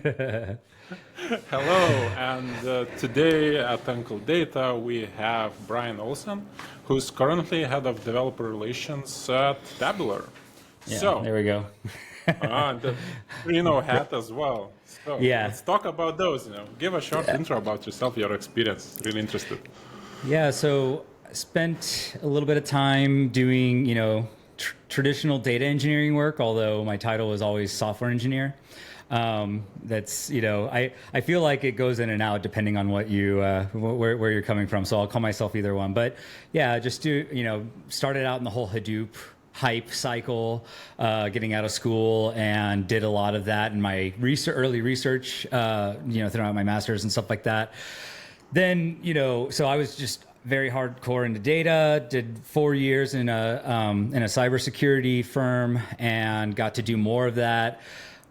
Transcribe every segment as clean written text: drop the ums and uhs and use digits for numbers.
Hello, and today at Uncle Data we have Brian Olsen, who's currently head of developer relations at Tabular. Yeah, So, there we go. the hat as well. So Yeah. let's talk about those. Give a short intro about yourself, your experience. Really interested. Yeah, so I spent a little bit of time doing, traditional data engineering work, although my title was always software engineer. I feel like it goes in and out depending on what you, where you're coming from. So I'll call myself either one. But yeah, started out in the whole Hadoop hype cycle, getting out of school, and did a lot of that in my early research, throughout my master's and stuff like that. Then, so I was just very hardcore into data, did 4 years in a cybersecurity firm and got to do more of that.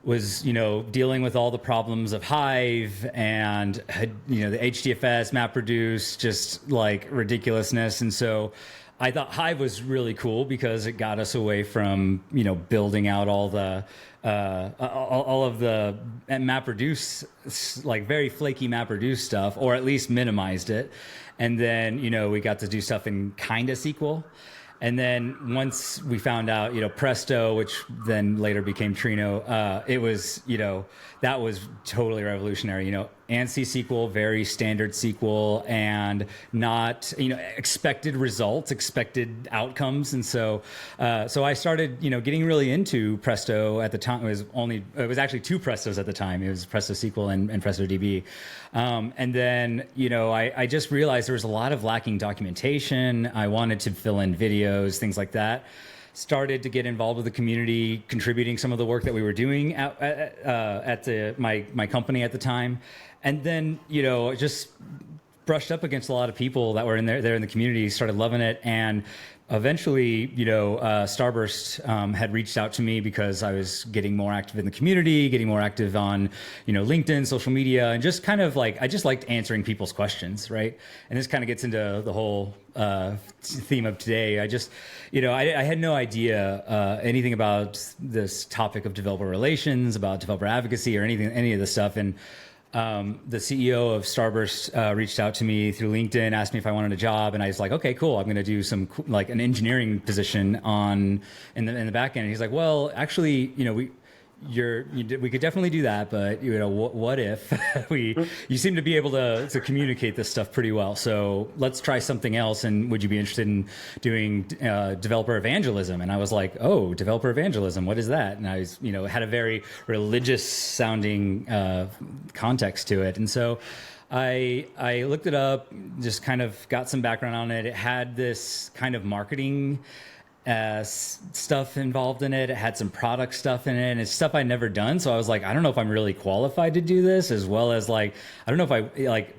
Was, dealing with all the problems of Hive and, the HDFS, MapReduce, just like ridiculousness. And so I thought Hive was really cool because it got us away from, building out all of the MapReduce, like very flaky MapReduce stuff, or at least minimized it. And then, we got to do stuff in kind of SQL. And then once we found out, Presto, which then later became Trino, it was, that was totally revolutionary. ANSI SQL, very standard SQL, and not, expected results, expected outcomes. And so I started, getting really into Presto at the time. It was actually two Prestos at the time. It was Presto SQL and Presto DB. And then, I just realized there was a lot of lacking documentation. I wanted to fill in videos, things like that. Started to get involved with the community, contributing some of the work that we were doing at my company at the time. And then, just brushed up against a lot of people that were there in the community, started loving it. And eventually, Starburst had reached out to me because I was getting more active in the community, getting more active on, LinkedIn, social media, and just kind of like, I just liked answering people's questions, right? And this kind of gets into the whole theme of today. I just, I had no idea anything about this topic of developer relations, about developer advocacy, or any of this stuff. And the CEO of Starburst reached out to me through LinkedIn, asked me if I wanted a job, and I was like, okay, cool. I'm going to do some like an engineering position in the back end. And he's like, well, actually, we could definitely do that, but what if you seem to be able to communicate this stuff pretty well, so let's try something else, and would you be interested in doing developer evangelism? And I was like, oh, developer evangelism, what is that? And I was, had a very religious sounding context to it. And so I looked it up, just kind of got some background on it. It had this kind of marketing stuff involved in it. It had some product stuff in it, and it's stuff I'd never done. So I was like, I don't know if I'm really qualified to do this, as well as like, I don't know if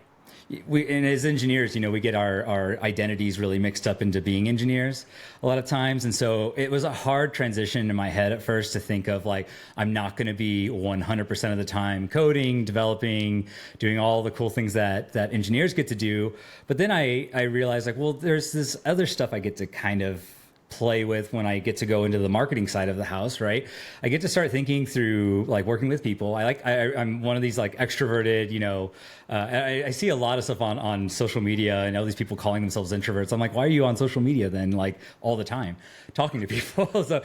and as engineers, we get our identities really mixed up into being engineers a lot of times. And so it was a hard transition in my head at first to think of like, I'm not going to be 100% of the time coding, developing, doing all the cool things that engineers get to do. But then I realized like, well, there's this other stuff I get to kind of play with when I get to go into the marketing side of the house, right? I get to start thinking through like working with people. I'm one of these like extroverted, I see a lot of stuff on social media and all these people calling themselves introverts. I'm like, why are you on social media then, like all the time talking to people? So,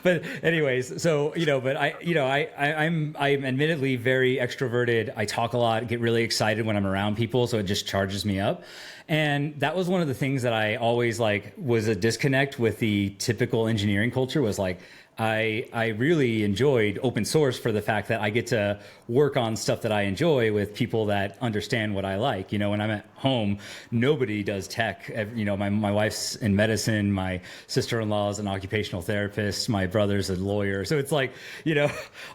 but anyways, so, I'm admittedly very extroverted. I talk a lot, get really excited when I'm around people. So it just charges me up. And that was one of the things that I always like was a disconnect with the typical engineering culture, was like, I really enjoyed open source for the fact that I get to work on stuff that I enjoy with people that understand what I like. When I'm at home, nobody does tech. My wife's in medicine, my sister-in-law is an occupational therapist, my brother's a lawyer. So it's like,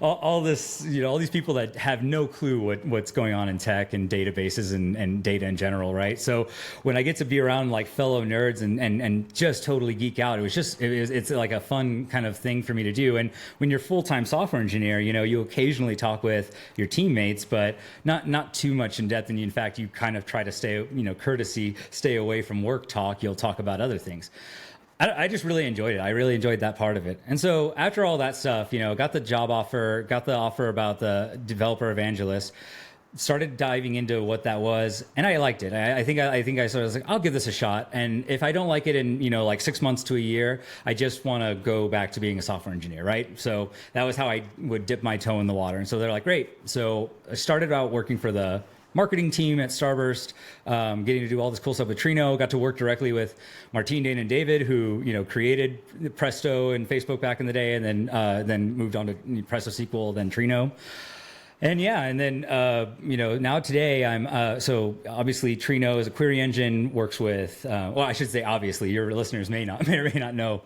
all this, all these people that have no clue what's going on in tech and databases and data in general, right? So when I get to be around like fellow nerds and just totally geek out, it's like a fun kind of thing for me to do. And when you're full-time software engineer, you occasionally talk with your teammates, but not too much in depth. And in fact, you kind of try to stay away from work talk. You'll talk about other things. I just really enjoyed it. I really enjoyed that part of it. And so after all that stuff, got the job offer, got the offer about the developer evangelist, started diving into what that was, and I liked it. I think I sort of was like, I'll give this a shot. And if I don't like it in, like 6 months to a year, I just want to go back to being a software engineer, right? So that was how I would dip my toe in the water. And so they're like, great. So I started out working for the marketing team at Starburst, getting to do all this cool stuff with Trino. Got to work directly with Martine, Dane, and David, who created Presto and Facebook back in the day, and then moved on to Presto SQL, then Trino. And yeah, and then now today I'm so obviously Trino is a query engine, works with well, I should say obviously your listeners may or may not know.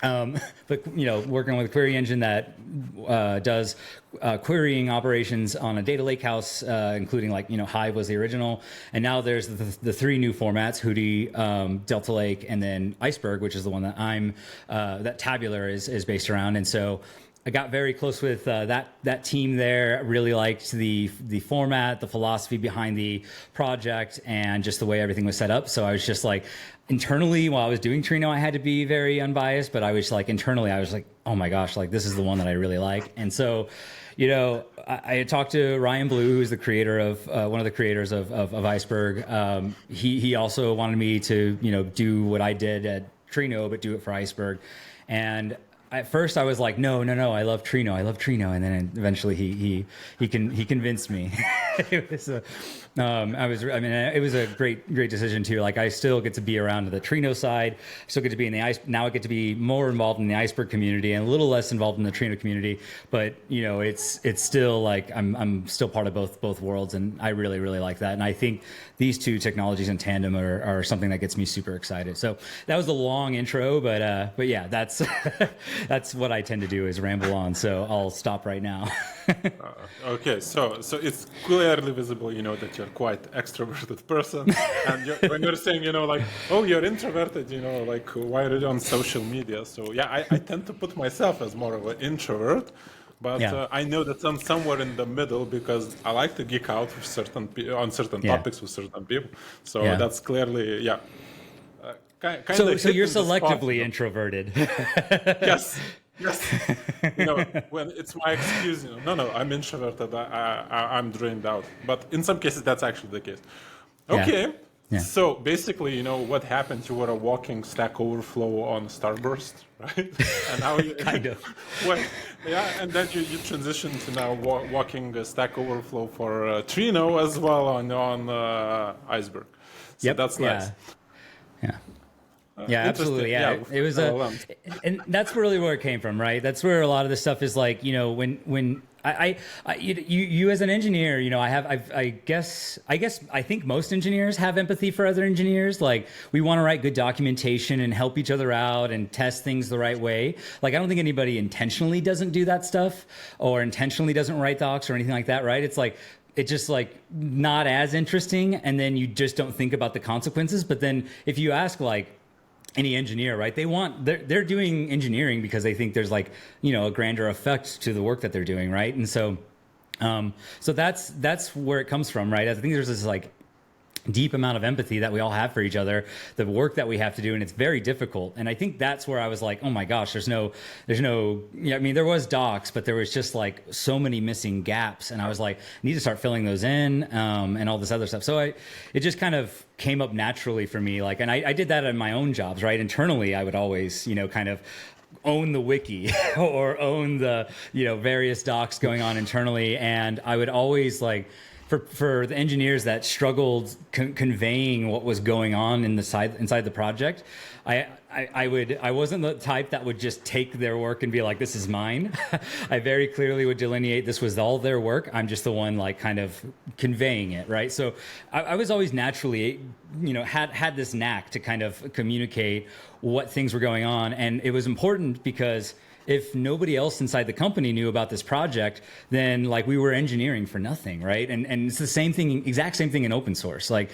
But working with a query engine that does querying operations on a data lakehouse, including Hive was the original, and now there's the three new formats: Hootie, Delta Lake, and then Iceberg, which is the one that that Tabular is based around. And so I got very close with that team there. Really liked the format, the philosophy behind the project, and just the way everything was set up. So I was just like, internally, while I was doing Trino, I had to be very unbiased, but I was like, internally, I was like, oh my gosh, like this is the one that I really like. And so, I had talked to Ryan Blue, who's the creator of one of the creators of Iceberg. He also wanted me to do what I did at Trino, but do it for Iceberg. And at first I was like, no, I love Trino. And then eventually he convinced me. It was it was a great decision too. Like I still get to be around the Trino side. I still get to be now I get to be more involved in the Iceberg community and a little less involved in the Trino community. But it's still like I'm still part of both worlds, and I really, really like that. And I think these two technologies in tandem are something that gets me super excited. So that was a long intro, but yeah, that's that's what I tend to do, is ramble on. So I'll stop right now. Okay, so it's clearly visible, that you're quite extroverted person, and when you're saying, oh, you're introverted, why are you on social media? So yeah, I tend to put myself as more of an introvert, but yeah. I know that I'm somewhere in the middle because I like to geek out with on certain topics with certain people. So that's clearly So you're selectively introverted. Yes. When it's my excuse, no, I'm introverted, I'm drained out. But in some cases, that's actually the case. Okay, so basically, what happened? You were a walking Stack Overflow on Starburst, right? And now you kind of. And then you transitioned to now walking Stack Overflow for Trino as well on Iceberg. So that's nice. Yeah, absolutely. Yeah, it was and that's really where it came from, right? That's where a lot of this stuff is like, when you as an engineer, I think most engineers have empathy for other engineers. Like we want to write good documentation and help each other out and test things the right way. Like I don't think anybody intentionally doesn't do that stuff or intentionally doesn't write docs or anything like that, right? It's just like not as interesting, and then you just don't think about the consequences. But then if you ask like any engineer, right, they're doing engineering because they think there's like a grander effect to the work that they're doing, right? And so that's where it comes from, right? I think there's this like deep amount of empathy that we all have for each other, the work that we have to do, and it's very difficult. And I think that's where I was like, oh my gosh, there's no there was docs, but there was just like so many missing gaps, and I was like, I need to start filling those in, and all this other stuff. So it just kind of came up naturally for me, like, and I did that in my own jobs, right? Internally, I would always kind of own the wiki or own the various docs going on internally, and I would always like, for the engineers that struggled conveying what was going on inside the project, I wasn't the type that would just take their work and be like, this is mine. I very clearly would delineate this was all their work. I'm just the one like kind of conveying it, right? So I was always naturally, had this knack to kind of communicate what things were going on. And it was important because if nobody else inside the company knew about this project, then like we were engineering for nothing, right? And it's the exact same thing in open source. Like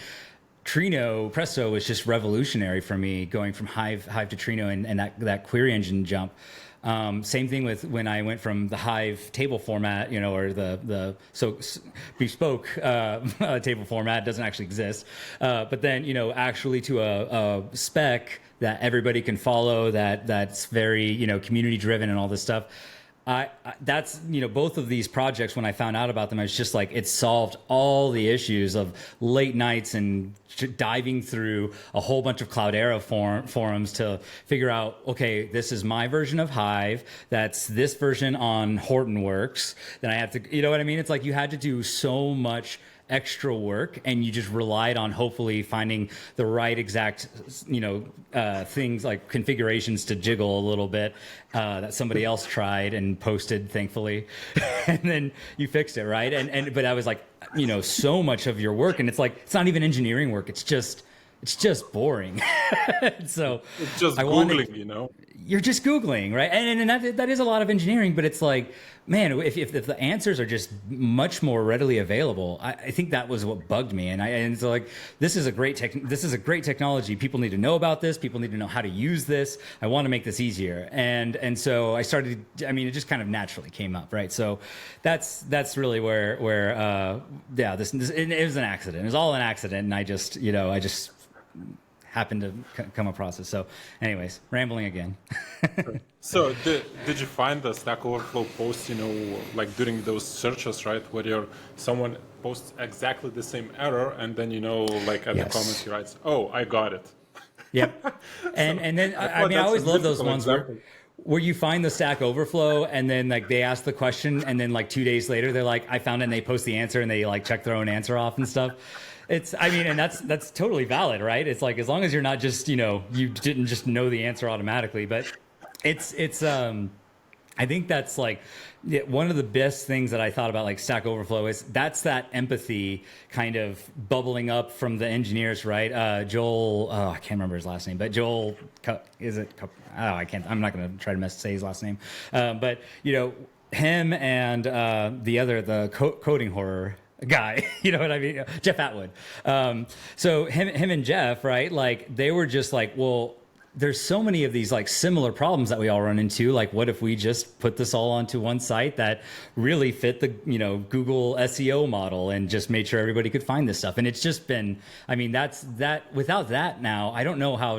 Presto was just revolutionary for me, going from Hive to Trino and that query engine jump. Same thing with when I went from the Hive table format, or the bespoke table format doesn't actually exist, but then actually to a spec that everybody can follow, that's very community driven and all this stuff. That's both of these projects, when I found out about them, I was just like, it solved all the issues of late nights and diving through a whole bunch of Cloudera forums to figure out, okay, this is my version of Hive, that's this version on Hortonworks, then I have to, you know what I mean? It's like you had to do so much extra work, and you just relied on hopefully finding the right exact things like configurations to jiggle a little bit that somebody else tried and posted, thankfully, and then you fixed it, right? But I was like, so much of your work, and it's like, it's not even engineering work, it's just boring. So it's just Googling, you're just Googling, right? And that is a lot of engineering, but it's like, man, if the answers are just much more readily available, I think that was what bugged me. And so like, this is a great technology. People need to know about this. People need to know how to use this. I want to make this easier. And so I started, it just kind of naturally came up, right? So that's really where this it was an accident. It was all an accident. And I just happened to come across it. So anyways, rambling again. So did you find the Stack Overflow post, like during those searches, right, where someone posts exactly the same error, and then, like at the comments he writes, oh, I got it. Yep. And then, I always love those ones where you find the Stack Overflow, and then like they ask the question, and then like 2 days later, they're like, I found it, and they post the answer, and they like check their own answer off and stuff. And that's totally valid, right? It's like, as long as you're not just, you didn't just know the answer automatically, but it's I think that's like one of the best things that I thought about like Stack Overflow is that's that empathy kind of bubbling up from the engineers, right? Joel, I can't remember his last name, but Joel, I'm not going to try to say his last name. But him and the coding horror guy, you know what I mean? Jeff Atwood. So him and Jeff, right? Like they were just like, well, there's so many of these like similar problems that we all run into. Like, what if we just put this all onto one site that really fit the, Google SEO model and just made sure everybody could find this stuff? And it's just been, without that now, I don't know how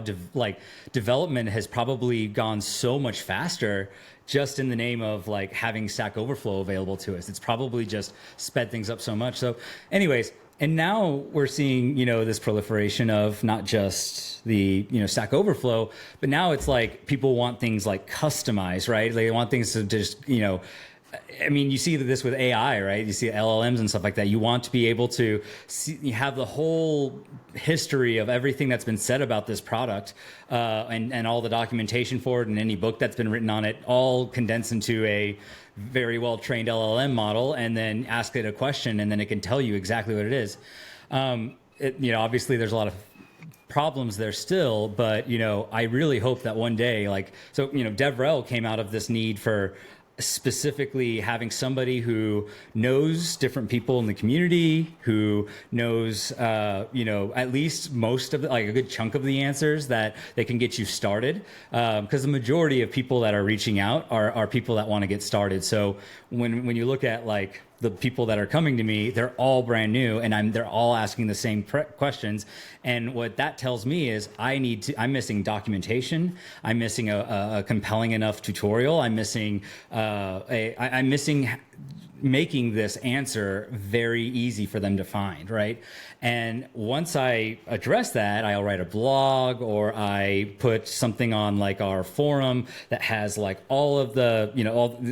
development has probably gone so much faster just in the name of like having Stack Overflow available to us. It's probably just sped things up so much. So anyways, and now we're seeing, this proliferation of not just the, Stack Overflow, but now it's like people want things like customized, right? They want things to just, you see this with AI, right? You see LLMs and stuff like that. You want to be able to you have the whole history of everything that's been said about this product and all the documentation for it and any book that's been written on it, all condensed into a very well-trained LLM model, and then ask it a question, and then it can tell you exactly what it is. Obviously there's a lot of problems there still, but, I really hope that one day, DevRel came out of this need for specifically having somebody who knows different people in the community, who knows, at least most of a good chunk of the answers that they can get you started. Because the majority of people that are reaching out are people that want to get started. So when you look at like the people that are coming to me, they're all brand new, and they're all asking the same questions. And what that tells me is I'm missing documentation. I'm missing a compelling enough tutorial. I'm missing making this answer very easy for them to find, right? And once I address that, I'll write a blog, or I put something on like our forum that has like all of the,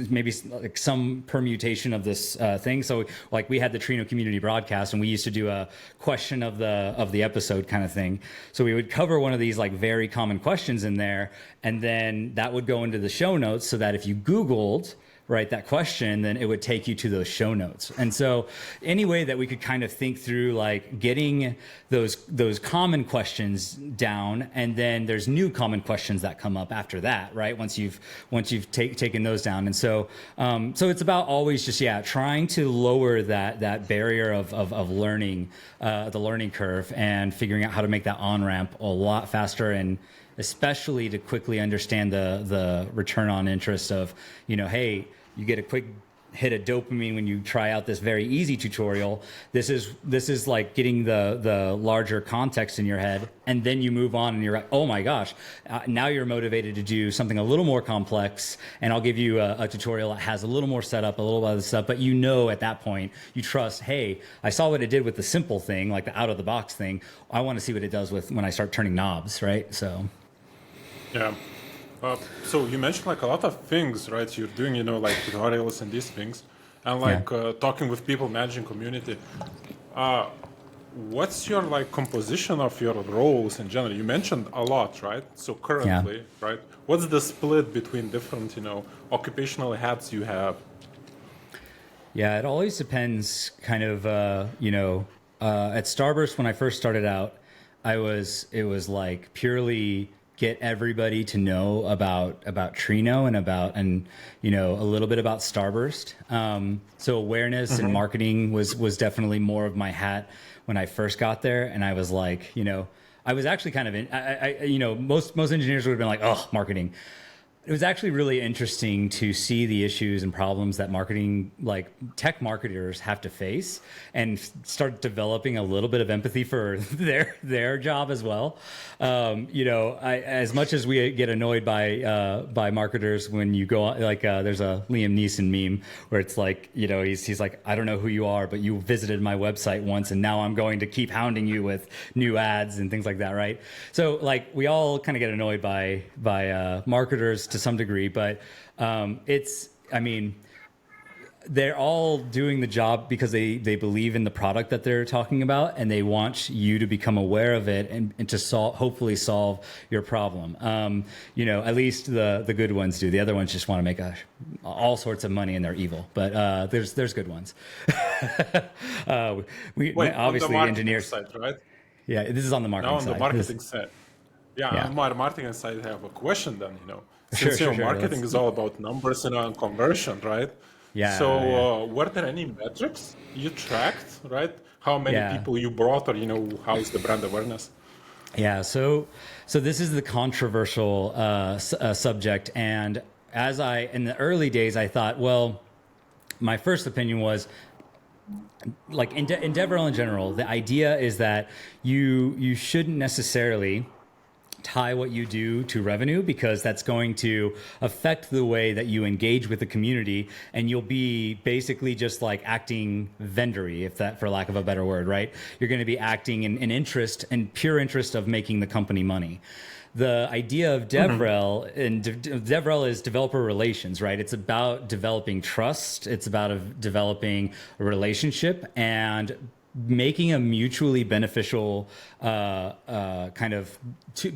maybe like some permutation of this thing. So like we had the Trino community broadcast, and we used to do a question of the episode kind of thing. So we would cover one of these like very common questions in there, and then that would go into the show notes, so that if you Googled that question, then it would take you to those show notes. And so any way that we could kind of think through like getting those common questions down, and then there's new common questions that come up after that, right? Once you've taken those down. And so it's about always just, trying to lower that barrier of learning, the learning curve, and figuring out how to make that on-ramp a lot faster and especially to quickly understand the return on interest of, hey, you get a quick hit of dopamine when you try out this very easy tutorial. This is like getting the larger context in your head, and then you move on and you're like, oh my gosh, now you're motivated to do something a little more complex, and I'll give you a tutorial that has a little more setup, a little bit of stuff, but at that point you trust, hey, I saw what it did with the simple thing, like the out of the box thing. I want to see what it does with when I start turning knobs, right? So yeah. So you mentioned like a lot of things, right? You're doing, like tutorials and these things, and like talking with people, managing community. What's your like composition of your roles in general? You mentioned a lot, right? So currently, right? What's the split between different, occupational hats you have? Yeah, it always depends. Kind of, at Starburst when I first started out, it was like purely get everybody to know about Trino and a little bit about Starburst. So awareness and marketing was definitely more of my hat when I first got there, and I was like, I was actually kind of most engineers would have been like, oh, marketing. It was actually really interesting to see the issues and problems that marketing, like tech marketers, have to face, and start developing a little bit of empathy for their job as well. As much as we get annoyed by marketers when you go on, like there's a Liam Neeson meme where it's like, he's like, I don't know who you are, but you visited my website once, and now I'm going to keep hounding you with new ads and things like that, right? So like we all kind of get annoyed by marketers to some degree, but they're all doing the job because they believe in the product that they're talking about, and they want you to become aware of it and to hopefully solve your problem. At least the good ones do. The other ones just want to make all sorts of money, and they're evil. But there's good ones. Obviously on the engineers side, right? Yeah, this is on the marketing side. Now on the marketing side. Yeah, on my marketing side, I have a question then, Since marketing is all about numbers and conversion, right? Yeah. So were there any metrics you tracked, right? How many people you brought, or how is the brand awareness? Yeah. So this is the controversial subject, and in the early days, I thought, well, my first opinion was, like in DevRel in general, the idea is that you shouldn't necessarily tie what you do to revenue, because that's going to affect the way that you engage with the community, and you'll be basically just like acting vendory, if that, for lack of a better word, right? You're going to be acting in interest and pure interest of making the company money. The idea of DevRel, and DevRel is developer relations, right? It's about developing trust. It's about developing a relationship and making a mutually beneficial kind of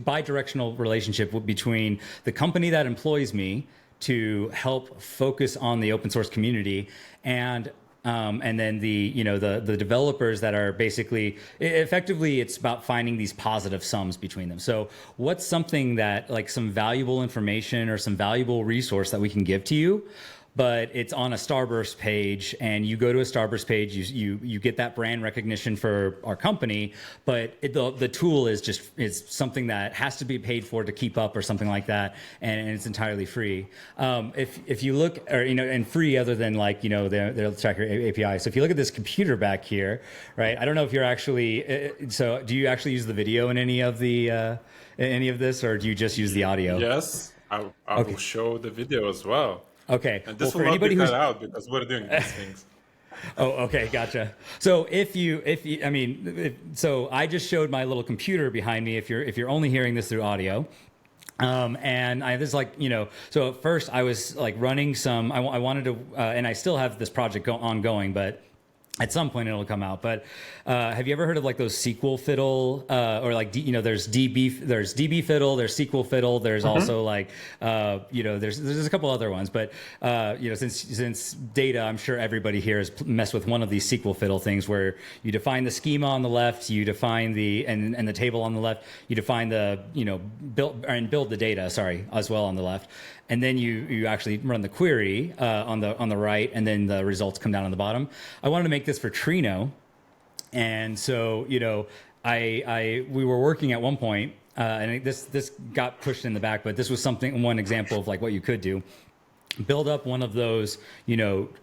bi-directional relationship between the company that employs me to help focus on the open source community, and then the developers that are basically effectively, it's about finding these positive sums between them. So what's something that, like, some valuable information or some valuable resource that we can give to you, but it's on a Starburst page, and you go to a Starburst page, you get that brand recognition for our company, but the tool is something that has to be paid for to keep up or something like that, and it's entirely free. If you look, or and free other than like they'll track your API. So if you look at this computer back here, right? I don't know if you're actually. So do you actually use the video in any of this, or do you just use the audio? Yes, I will show the video as well. Okay. And this will not be cut out because we're doing these things. Oh, okay, gotcha. So so I just showed my little computer behind me. If you're only hearing this through audio, and so at first I was like running some. I wanted to, and I still have this project ongoing, but at some point it'll come out. But have you ever heard of like those SQL fiddle, or like there's DB fiddle, there's SQL fiddle, there's also like there's a couple other ones. But since data, I'm sure everybody here has messed with one of these SQL fiddle things where you define the schema on the left, you define and the table on the left, you define the build the data, as well on the left. And then you actually run the query on the right, and then the results come down on the bottom. I wanted to make this for Trino, and so we were working at one point and this got pushed in the back, but this was one example of like what you could do. Build up one of those, Trino,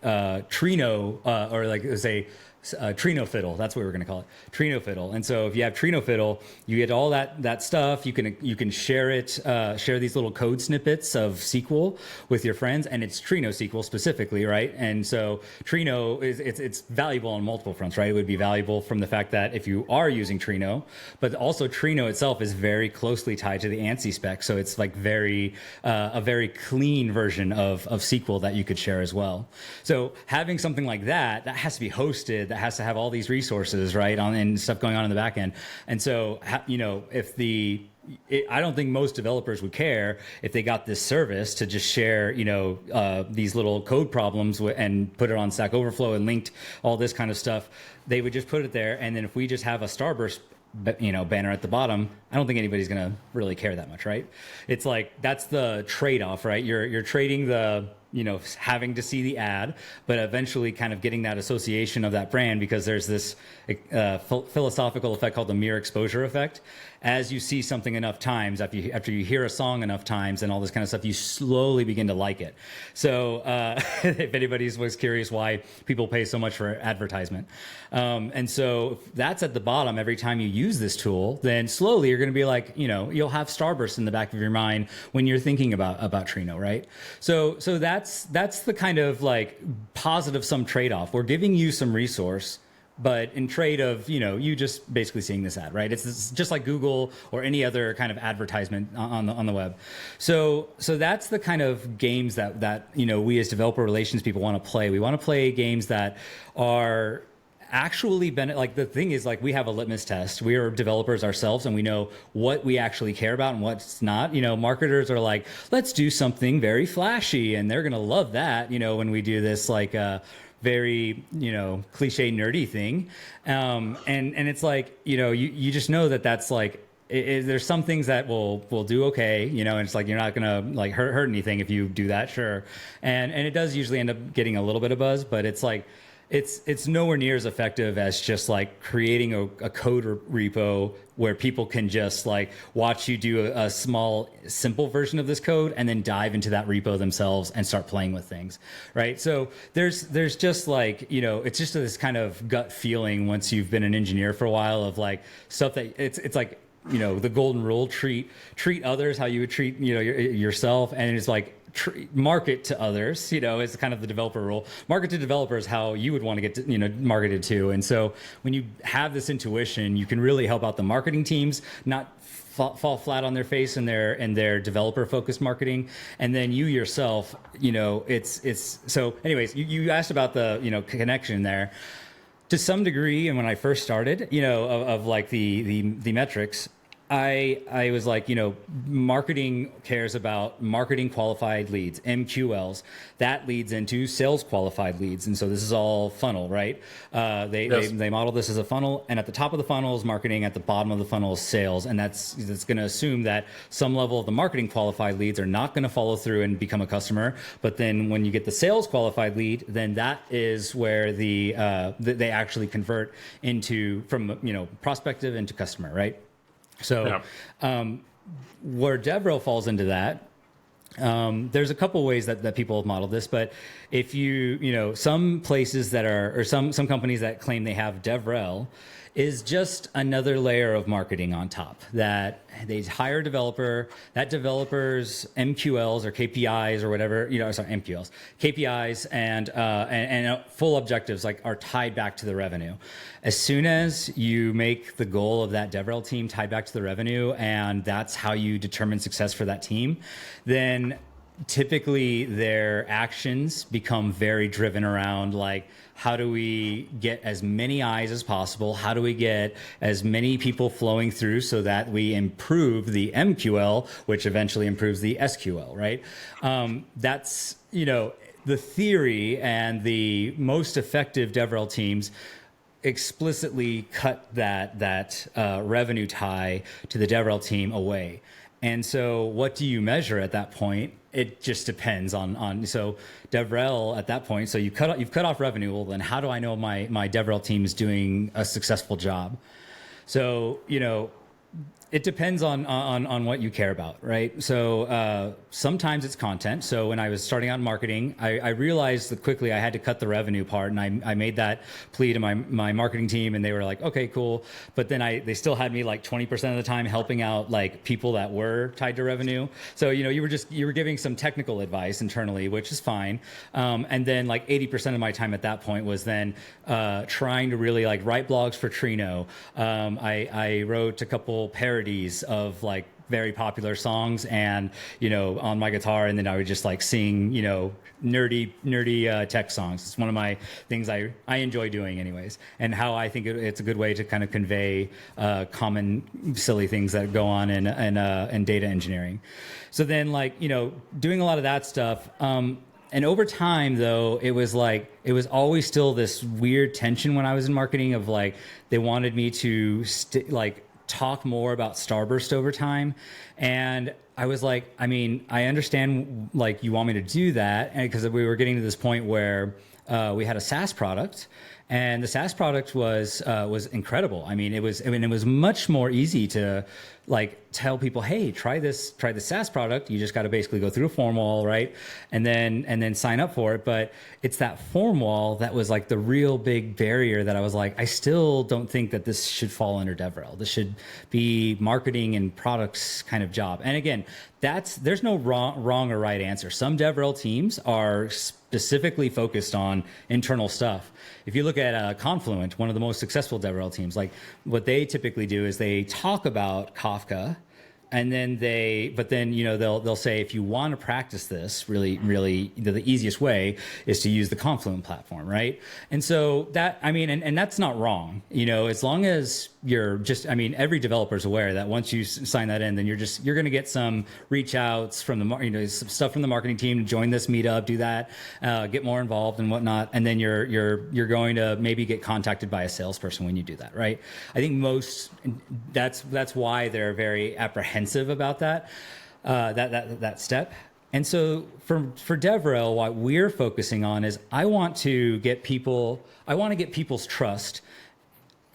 or like say Trino fiddle. That's what we're going to call it, Trino fiddle. And so if you have Trino fiddle, you get all that stuff. You can share it, share these little code snippets of SQL with your friends, and it's Trino SQL specifically, right? And so Trino it's valuable on multiple fronts, right? It would be valuable from the fact that if you are using Trino, but also Trino itself is very closely tied to the ANSI spec, so it's like a very clean version of SQL that you could share as well. So having something like that has to be hosted, that has to have all these resources, right, and stuff going on in the back end. And so, I don't think most developers would care if they got this service to just share, these little code problems and put it on Stack Overflow and linked all this kind of stuff. They would just put it there, and then if we just have a Starburst banner at the bottom, I don't think anybody's going to really care that much, right? It's like, that's the trade-off, right? You're trading the, having to see the ad, but eventually kind of getting that association of that brand, because there's this philosophical effect called the mere exposure effect. As you see something enough times, after you hear a song enough times and all this kind of stuff, you slowly begin to like it. So if anybody was curious why people pay so much for advertisement. And so if that's at the bottom every time you use this tool, then slowly you're going to be like, you'll have Starburst in the back of your mind when you're thinking about Trino, right? So that's the kind of like positive sum trade-off. We're giving you some resource, but in trade of, you just basically seeing this ad, right? It's just like Google or any other kind of advertisement on the web. So that's the kind of games that we as developer relations people want to play. We want to play games that are actually like, the thing is, like, we have a litmus test. We are developers ourselves, and we know what we actually care about and what's not. Marketers are like, let's do something very flashy, and they're gonna love that, when we do this like very cliche nerdy thing, and it's like, you just know that's like, there's some things that will do okay, and it's like, you're not gonna like hurt anything if you do that, sure, and it does usually end up getting a little bit of buzz, but it's like, it's nowhere near as effective as just like creating a code repo where people can just like watch you do a small, simple version of this code and then dive into that repo themselves and start playing with things, right? So there's just like, it's just this kind of gut feeling once you've been an engineer for a while of like stuff that it's like, the golden rule, treat others how you would treat, yourself. And it's like, market to others, is kind of the developer rule. Market to developers how you would want to get marketed to. And so when you have this intuition, you can really help out the marketing teams not fall flat on their face in their developer focused marketing. And then you yourself, it's so anyways, you asked about the connection there. To some degree, and when I first started, of like the metrics, I was like, marketing cares about marketing qualified leads, MQLs. That leads into sales qualified leads. And so this is all funnel, right? They model this as a funnel, and at the top of the funnel is marketing, at the bottom of the funnel is sales. And that's going to assume that some level of the marketing qualified leads are not going to follow through and become a customer. But then when you get the sales qualified lead, then that is where they actually convert from prospective into customer, right? So where DevRel falls into that, there's a couple ways that people have modeled this, but if some places that are, or some companies that claim they have DevRel is just another layer of marketing on top, that they hire a developer, that developer's MQLs or KPIs or whatever, MQLs, KPIs and full objectives like are tied back to the revenue. As soon as you make the goal of that DevRel team tied back to the revenue, and that's how you determine success for that team, then typically their actions become very driven around like, how do we get as many eyes as possible? How do we get as many people flowing through so that we improve the MQL, which eventually improves the SQL, right? That's, the theory, and the most effective DevRel teams explicitly cut that revenue tie to the DevRel team away. And so what do you measure at that point? It just depends on so DevRel at that point. So you've cut off revenue. Well, then how do I know my DevRel team is doing a successful job? So It depends on what you care about, right? So sometimes it's content. So when I was starting out in marketing, I realized that quickly I had to cut the revenue part, and I made that plea to my marketing team, and they were like, okay, cool. But then they still had me like 20% of the time helping out like people that were tied to revenue. So you were giving some technical advice internally, which is fine. And then like 80% of my time at that point was then trying to really like write blogs for Trino. I wrote a couple parodies of like very popular songs and on my guitar, and then I would just like sing nerdy tech songs. It's one of my things I enjoy doing anyways, and how I think it's a good way to kind of convey common silly things that go on in data engineering. So then like doing a lot of that stuff, and over time though, it was always still this weird tension when I was in marketing of like they wanted me to talk more about Starburst over time. And I was like, I mean, I understand like you want me to do that. And because we were getting to this point where we had a SaaS product, and the SaaS product was incredible. I mean, it was much more easy to like tell people, hey, try this SaaS product. You just got to basically go through a form wall, right? And then sign up for it. But it's that form wall that was like the real big barrier that I was like, I still don't think that this should fall under DevRel. This should be marketing and products kind of job. And again, there's no wrong or right answer. Some DevRel teams are specifically focused on internal stuff. If you look at Confluent, one of the most successful DevRel teams, like what they typically do is they talk about Kafka, and then they'll say, if you want to practice this really the easiest way is to use the Confluent platform, right? And so that, I mean, and that's not wrong, as long as you're just, I mean, every developer is aware that once you sign that in, then you're going to get some reach outs from some stuff from the marketing team to join this meetup, do that, get more involved and whatnot, and then you're going to maybe get contacted by a salesperson when you do that, right? I think that's why they're very apprehensive about that step. And so for DevRel, what we're focusing on is I want to get people's trust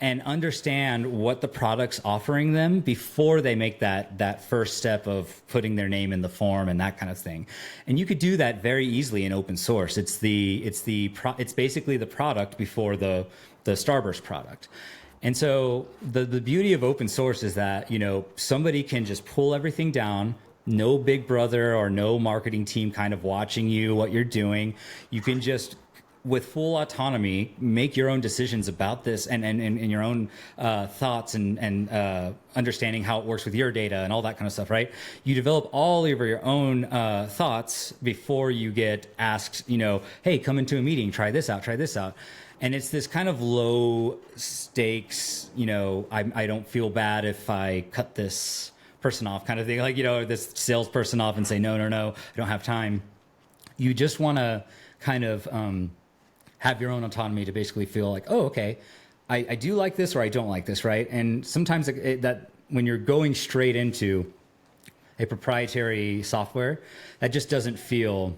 and understand what the product's offering them before they make that first step of putting their name in the form and that kind of thing. And you could do that very easily in open source. It's basically the product before the Starburst product. And so the beauty of open source is that, somebody can just pull everything down, no big brother or no marketing team kind of watching you, what you're doing. You can just, with full autonomy, make your own decisions about this and your own thoughts and understanding how it works with your data and all that kind of stuff, right? You develop all of your own thoughts before you get asked, hey, come into a meeting, try this out. And it's this kind of low stakes, I don't feel bad if I cut this person off kind of thing. Like, this salesperson off and say, no, I don't have time. You just want to kind of have your own autonomy to basically feel like, oh, okay, I do like this or I don't like this, right? And sometimes that when you're going straight into a proprietary software, that just doesn't feel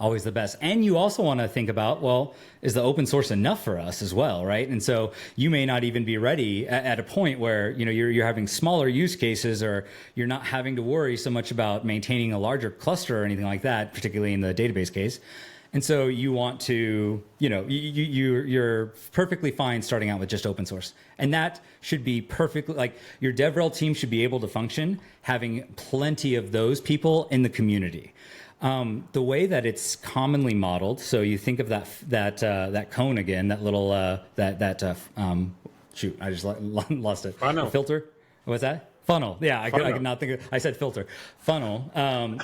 always the best. And you also want to think about, well, is the open source enough for us as well, right? And so you may not even be ready at a point where you're having smaller use cases, or you're not having to worry so much about maintaining a larger cluster or anything like that, particularly in the database case. And so you want to, you're perfectly fine starting out with just open source. And that should be perfectly, like, your DevRel team should be able to function having plenty of those people in the community. The way that it's commonly modeled, so you think of that cone again, that little shoot, I just lost it. Funnel. Filter. What's that? Funnel. Yeah, I could not think of. I said filter. Funnel.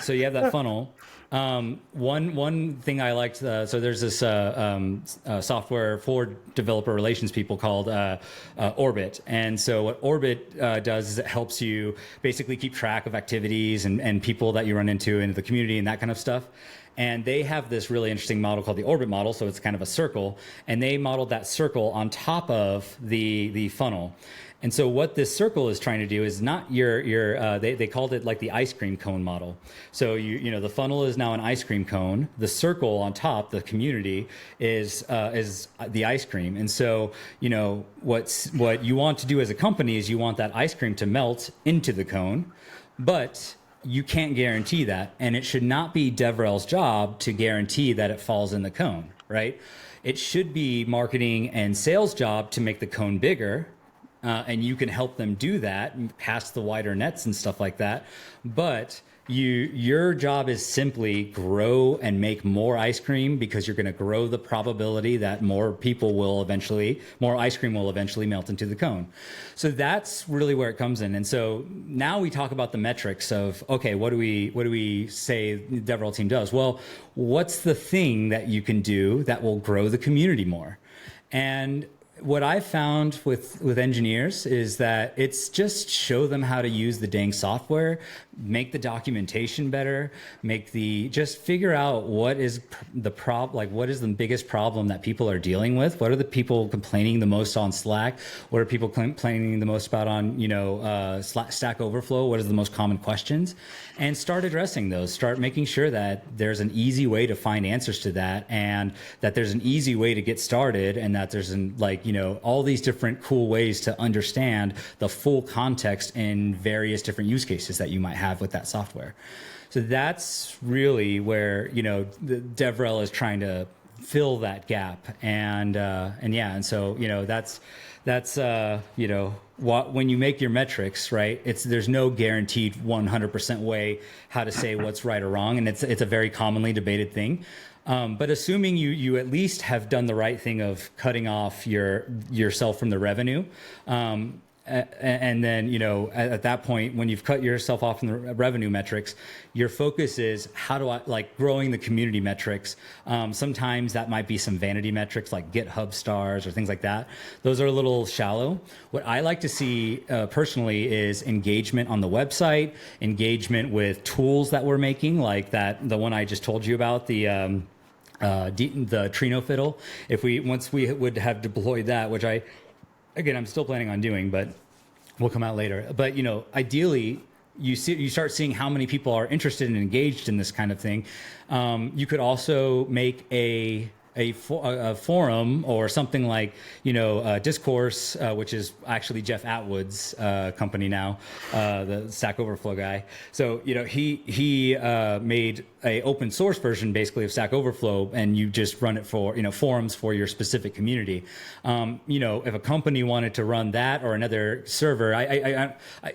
So you have that funnel. One thing I liked. So there's this software for developer relations people called Orbit, and so what Orbit does is it helps you basically keep track of activities and people that you run into the community and that kind of stuff. And they have this really interesting model called the Orbit model. So it's kind of a circle, and they modeled that circle on top of the funnel. And so what this circle is trying to do is not they called it like the ice cream cone model. So the funnel is now an ice cream cone. The circle on top, the community, is the ice cream. And so, what you want to do as a company is you want that ice cream to melt into the cone, but you can't guarantee that. And it should not be DevRel's job to guarantee that it falls in the cone, right? It should be marketing and sales job to make the cone bigger. And you can help them do that and cast the wider nets and stuff like that. But your job is simply grow and make more ice cream, because you're going to grow the probability that more ice cream will eventually melt into the cone. So that's really where it comes in. And so now we talk about the metrics of, okay, what do we say the DevRel team does? Well, what's the thing that you can do that will grow the community more? And what I've found with engineers is that it's just show them how to use the dang software, make the documentation better, just figure out what is what is the biggest problem that people are dealing with. What are the people complaining the most on Slack? What are people complaining the most about on Stack Overflow? What is the most common questions? And start addressing those. Start making sure that there's an easy way to find answers to that, and that there's an easy way to get started, and that there's all these different cool ways to understand the full context in various different use cases that you might have with that software. So that's really where, the DevRel is trying to fill that gap. And so, that's when you make your metrics, right, there's no guaranteed 100% way how to say what's right or wrong. And it's a very commonly debated thing. But assuming you at least have done the right thing of cutting off yourself from the revenue, and then at that point, when you've cut yourself off from the revenue metrics, your focus is how do I growing the community metrics. Sometimes that might be some vanity metrics like GitHub stars or things like that. Those are a little shallow. What I like to see personally is engagement on the website, engagement with tools that we're making, like the one I just told you about, the Trino fiddle. Once we would have deployed that, which I'm still planning on doing, but will come out later. But ideally, you start seeing how many people are interested and engaged in this kind of thing. You could also make a forum or something like Discourse, which is actually Jeff Atwood's company now, the Stack Overflow guy. So he made a open source version basically of Stack Overflow, and you just run it for forums for your specific community. If a company wanted to run that or another server,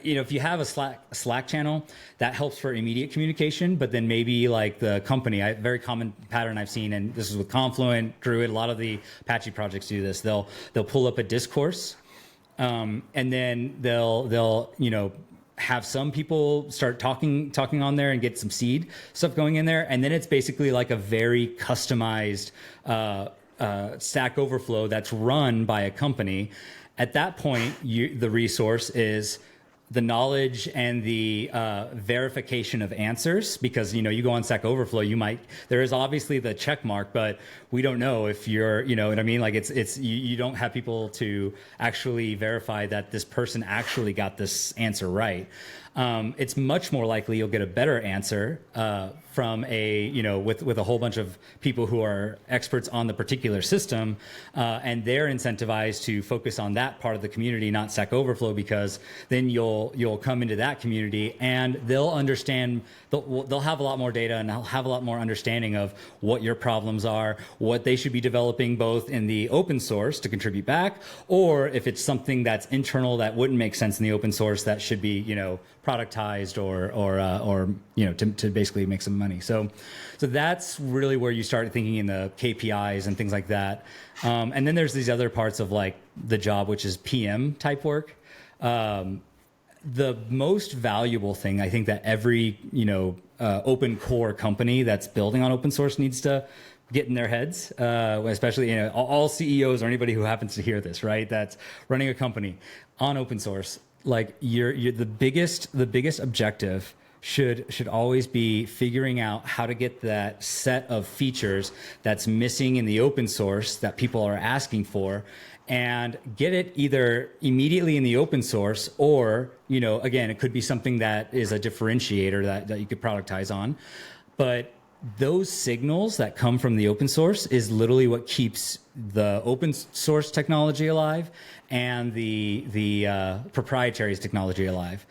if you have a Slack channel, that helps for immediate communication. But then maybe the company, very common pattern I've seen, and this is with Confluent, Druid, a lot of the Apache projects do this. They'll pull up a discourse, and then they'll have some people start talking on there and get some seed stuff going in there, and then it's basically like a very customized Stack Overflow that's run by a company. At that point, the resource is the knowledge and the verification of answers, because you go on Stack Overflow, there is obviously the check mark, but we don't know if you're, what I mean? You don't have people to actually verify that this person actually got this answer right. It's much more likely you'll get a better answer from with a whole bunch of people who are experts on the particular system, and they're incentivized to focus on that part of the community, not Stack Overflow, because then you'll come into that community and they'll understand. They'll have a lot more data, and they'll have a lot more understanding of what your problems are, what they should be developing, both in the open source to contribute back, or if it's something that's internal that wouldn't make sense in the open source that should be productized or to basically make some money. So that's really where you start thinking in the KPIs and things like that. And then there's these other parts of the job, which is PM type work. The most valuable thing I think that every open core company that's building on open source needs to get in their heads, especially all CEOs or anybody who happens to hear this, right? That's running a company on open source. You're the biggest objective should always be figuring out how to get that set of features that's missing in the open source that people are asking for, and get it either immediately in the open source, or again, it could be something that is a differentiator that you could productize on. But those signals that come from the open source is literally what keeps the open source technology alive and the proprietary technology alive.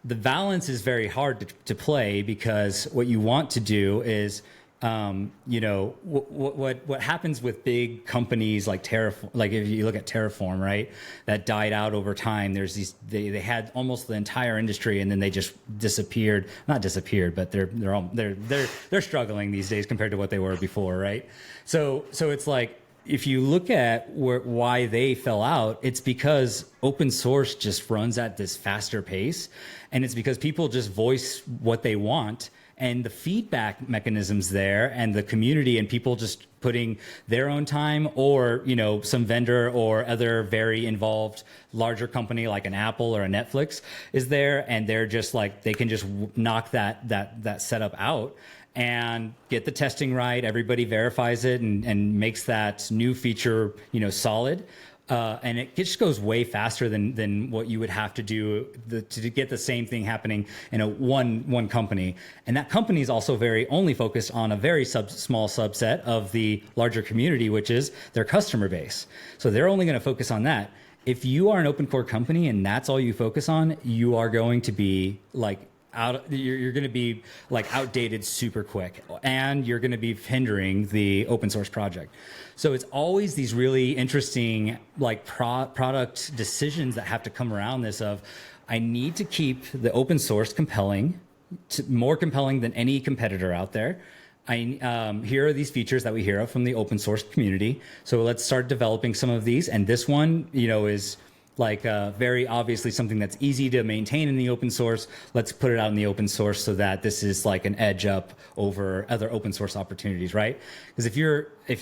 The balance is very hard to play, because what you want to do is, what happens with big companies like Terraform, like if you look at Terraform, right, that died out over time. There's these, they had almost the entire industry, and then they just disappeared. Not disappeared, but they're struggling these days compared to what they were before, right? So it's like, if you look at why they fell out, it's because open source just runs at this faster pace, and it's because people just voice what they want, and the feedback mechanisms there, and the community, and people just putting their own time, or some vendor or other very involved larger company like an Apple or a Netflix is there, and they're just like, they can just knock that setup out and get the testing right. Everybody verifies it and makes that new feature, solid. And it just goes way faster than what you would have to do to get the same thing happening in a one company. And that company is also only focused on a very small subset of the larger community, which is their customer base. So they're only going to focus on that. If you are an open core company and that's all you focus on, you are going to be like, you're going to be like outdated super quick, and you're going to be hindering the open source project. So it's always these really interesting like product decisions that have to come around this of, I need to keep the open source compelling, more compelling than any competitor out there. Here are these features that we hear of from the open source community. So let's start developing some of these. And this one, is like very obviously something that's easy to maintain in the open source. Let's put it out in the open source so that this is like an edge up over other open source opportunities, right? Because if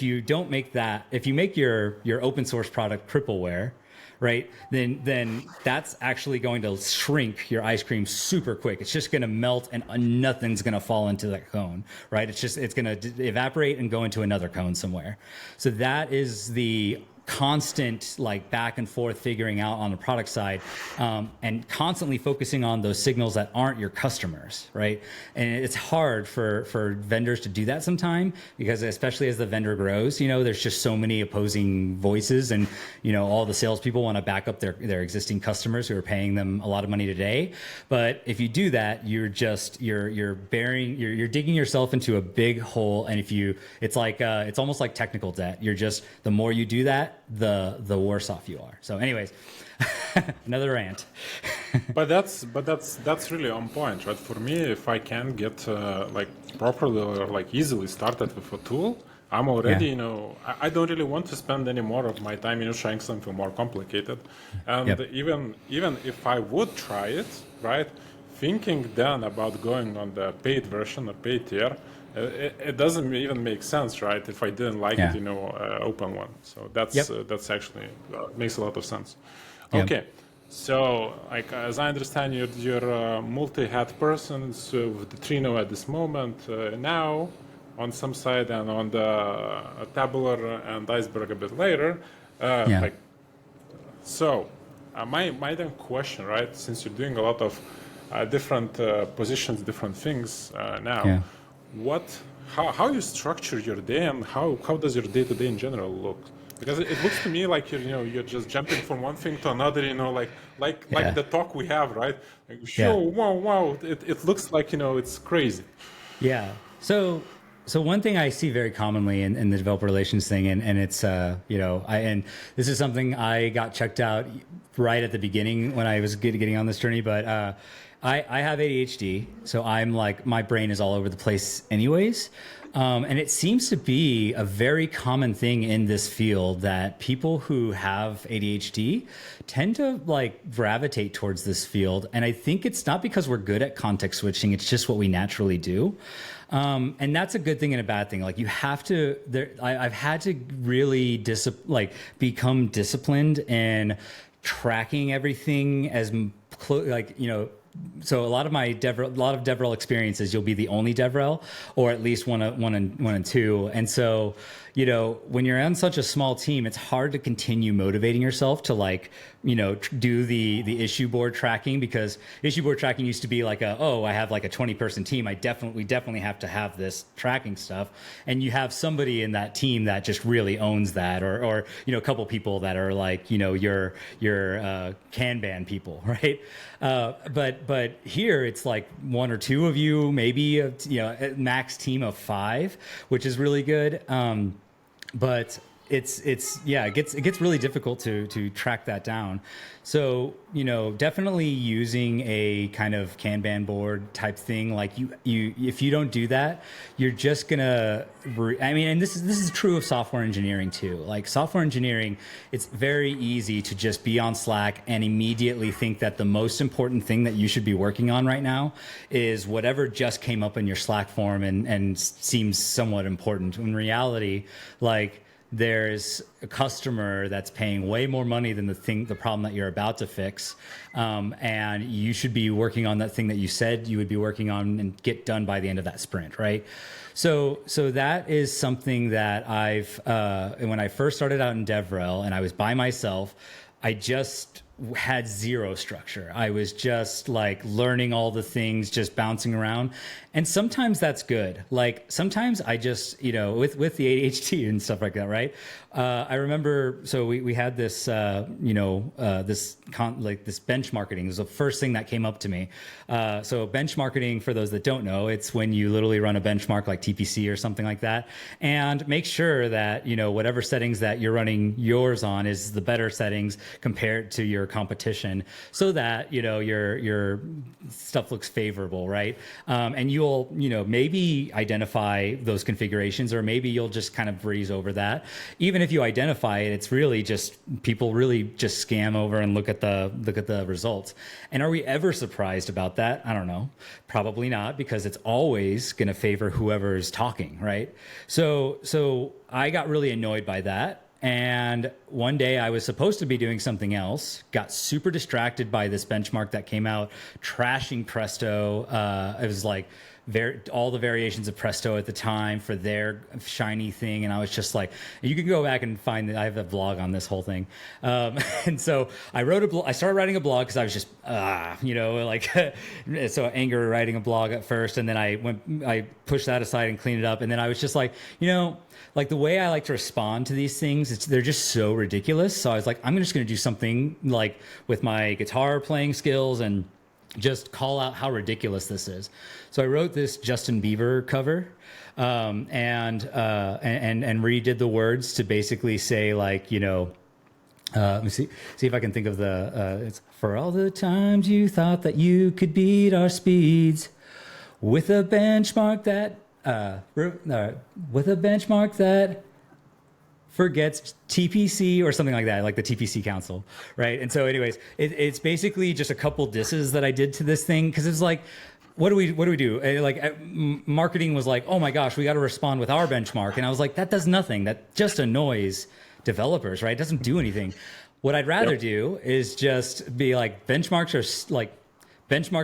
you don't make that, if you make your open source product crippleware, right, then that's actually going to shrink your ice cream super quick. It's just going to melt, and nothing's going to fall into that cone, right? It's going to evaporate and go into another cone somewhere. So that is the constant like back and forth figuring out on the product side, and constantly focusing on those signals that aren't your customers, right? And it's hard for vendors to do that sometime, because especially as the vendor grows, there's just so many opposing voices, and all the salespeople want to back up their existing customers who are paying them a lot of money today. But if you do that, you're digging yourself into a big hole. And it's almost like technical debt. The more you do that, the worse off you are. So anyways, another rant. but that's really on point, right? For me, if I can get like properly or like easily started with a tool, I'm already, I don't really want to spend any more of my time, trying something more complicated. And even if I would try it, right, thinking then about going on the paid version or paid tier, it doesn't even make sense, right? If I didn't like it, open one. So that's actually makes a lot of sense. Okay, so like as I understand, you're a multi-hat person, so with the Trino at this moment now on some side, and on the tabular and iceberg a bit later. So my then question, right? Since you're doing a lot of different positions, different things now. Yeah. How you structure your day, and how does your day-to-day in general look? Because it looks to me like you're just jumping from one thing to another, like the talk we have, right? Like, wow, it looks like it's crazy. Yeah. So one thing I see very commonly in the developer relations thing, and it's and this is something I got checked out right at the beginning when I was getting on this journey, but. I have ADHD, so I'm like, my brain is all over the place anyways. And it seems to be a very common thing in this field that people who have ADHD tend to like gravitate towards this field. And I think it's not because we're good at context switching, it's just what we naturally do. And that's a good thing and a bad thing. Like you have to, I've had to really become disciplined in tracking everything as so a lot of DevRel experiences, you'll be the only DevRel, or at least one and two. And so, you know, when you're on such a small team, it's hard to continue motivating yourself to like, you know, do the issue board tracking, because issue board tracking used to be like I have like a 20-person team. We definitely have to have this tracking stuff. And you have somebody in that team that just really owns that, or you know, a couple people that are like, you know, your Kanban people, right? But here it's like one or two of you, maybe a, you know, a max team of 5, which is really good. But it gets really difficult to track that down. So, you know, definitely using a kind of Kanban board type thing, like you if you don't do that, you're just gonna and this is true of software engineering too. Like software engineering, it's very easy to just be on Slack and immediately think that the most important thing that you should be working on right now is whatever just came up in your Slack form and seems somewhat important. In reality, like, there's a customer that's paying way more money than the problem that you're about to fix. And you should be working on that thing that you said you would be working on and get done by the end of that sprint, right? So that is something that when I first started out in DevRel and I was by myself, I just had zero structure. I was just like learning all the things, just bouncing around. And sometimes that's good. Like sometimes I just, you know, with the ADHD and stuff like that, right? I remember, so we had this, this benchmarketing was the first thing that came up to me. So benchmarketing, for those that don't know, it's when you literally run a benchmark like TPC or something like that, and make sure that, you know, whatever settings that you're running yours on is the better settings compared to your competition, so that, you know, your stuff looks favorable, right? And you'll, you know, maybe identify those configurations, or maybe you'll just kind of breeze over that. Even if you identify it, it's really just people really just scam over and look at the results. And are we ever surprised about that? I don't know. Probably not, because it's always going to favor whoever's talking, right? So I got really annoyed by that. And one day I was supposed to be doing something else, got super distracted by this benchmark that came out, trashing Presto. It was like all the variations of Presto at the time for their shiny thing. And I was just like, you can go back and find that I have a blog on this whole thing. And so I started writing a blog because I was just, so anger writing a blog at first. And then I pushed that aside and cleaned it up. And then I was just like, you know, like the way I like to respond to these things, they're just so ridiculous. So I was like, I'm just going to do something like with my guitar playing skills and just call out how ridiculous this is. So I wrote this Justin Bieber cover, and redid the words to basically say, like, you know, let me see if I can think of it's for all the times you thought that you could beat our speeds with a benchmark that forgets TPC or something like that, like the TPC Council, right? And so anyways, it's basically just a couple disses that I did to this thing, because it's like, what do we do? Marketing was like, oh my gosh, we got to respond with our benchmark. And I was like, that does nothing. That just annoys developers, right? It doesn't do anything. What I'd rather do is just be like, benchmarks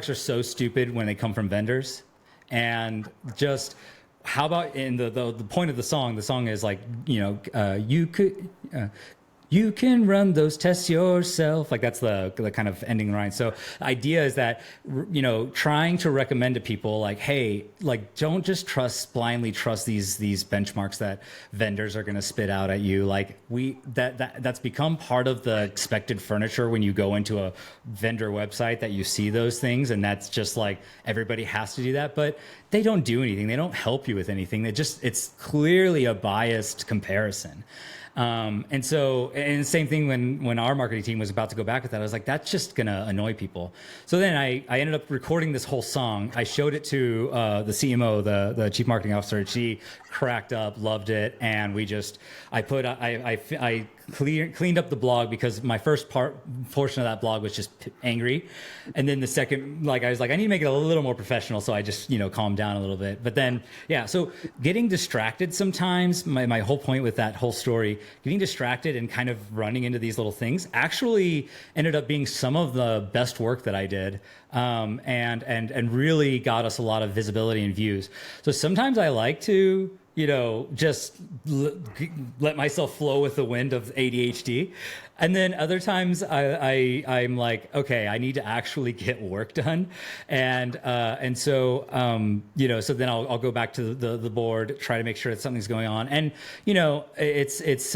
are so stupid when they come from vendors. And just, how about in the point of the song is like, you know, you can run those tests yourself. Like that's the kind of ending line. So the idea is that, you know, trying to recommend to people like, hey, like, don't just blindly trust these benchmarks that vendors are going to spit out at you. Like that's become part of the expected furniture when you go into a vendor website, that you see those things, and that's just like everybody has to do that. But they don't do anything. They don't help you with anything. It's clearly a biased comparison. And same thing when our marketing team was about to go back with that, I was like, that's just going to annoy people. So then I ended up recording this whole song. I showed it to the CMO, the chief marketing officer. She cracked up, loved it. And I cleaned up the blog, because my first portion of that blog was just angry. And then the second, like, I was like, I need to make it a little more professional. So I just, you know, calmed down a little bit. But then, yeah, so getting distracted sometimes, my whole point with that whole story getting distracted and kind of running into these little things actually ended up being some of the best work that I did, and really got us a lot of visibility and views. So sometimes I like to, just let myself flow with the wind of ADHD. And then other times I'm like, okay, I need to actually get work done. And so, so then I'll go back to the board, try to make sure that something's going on. And, it's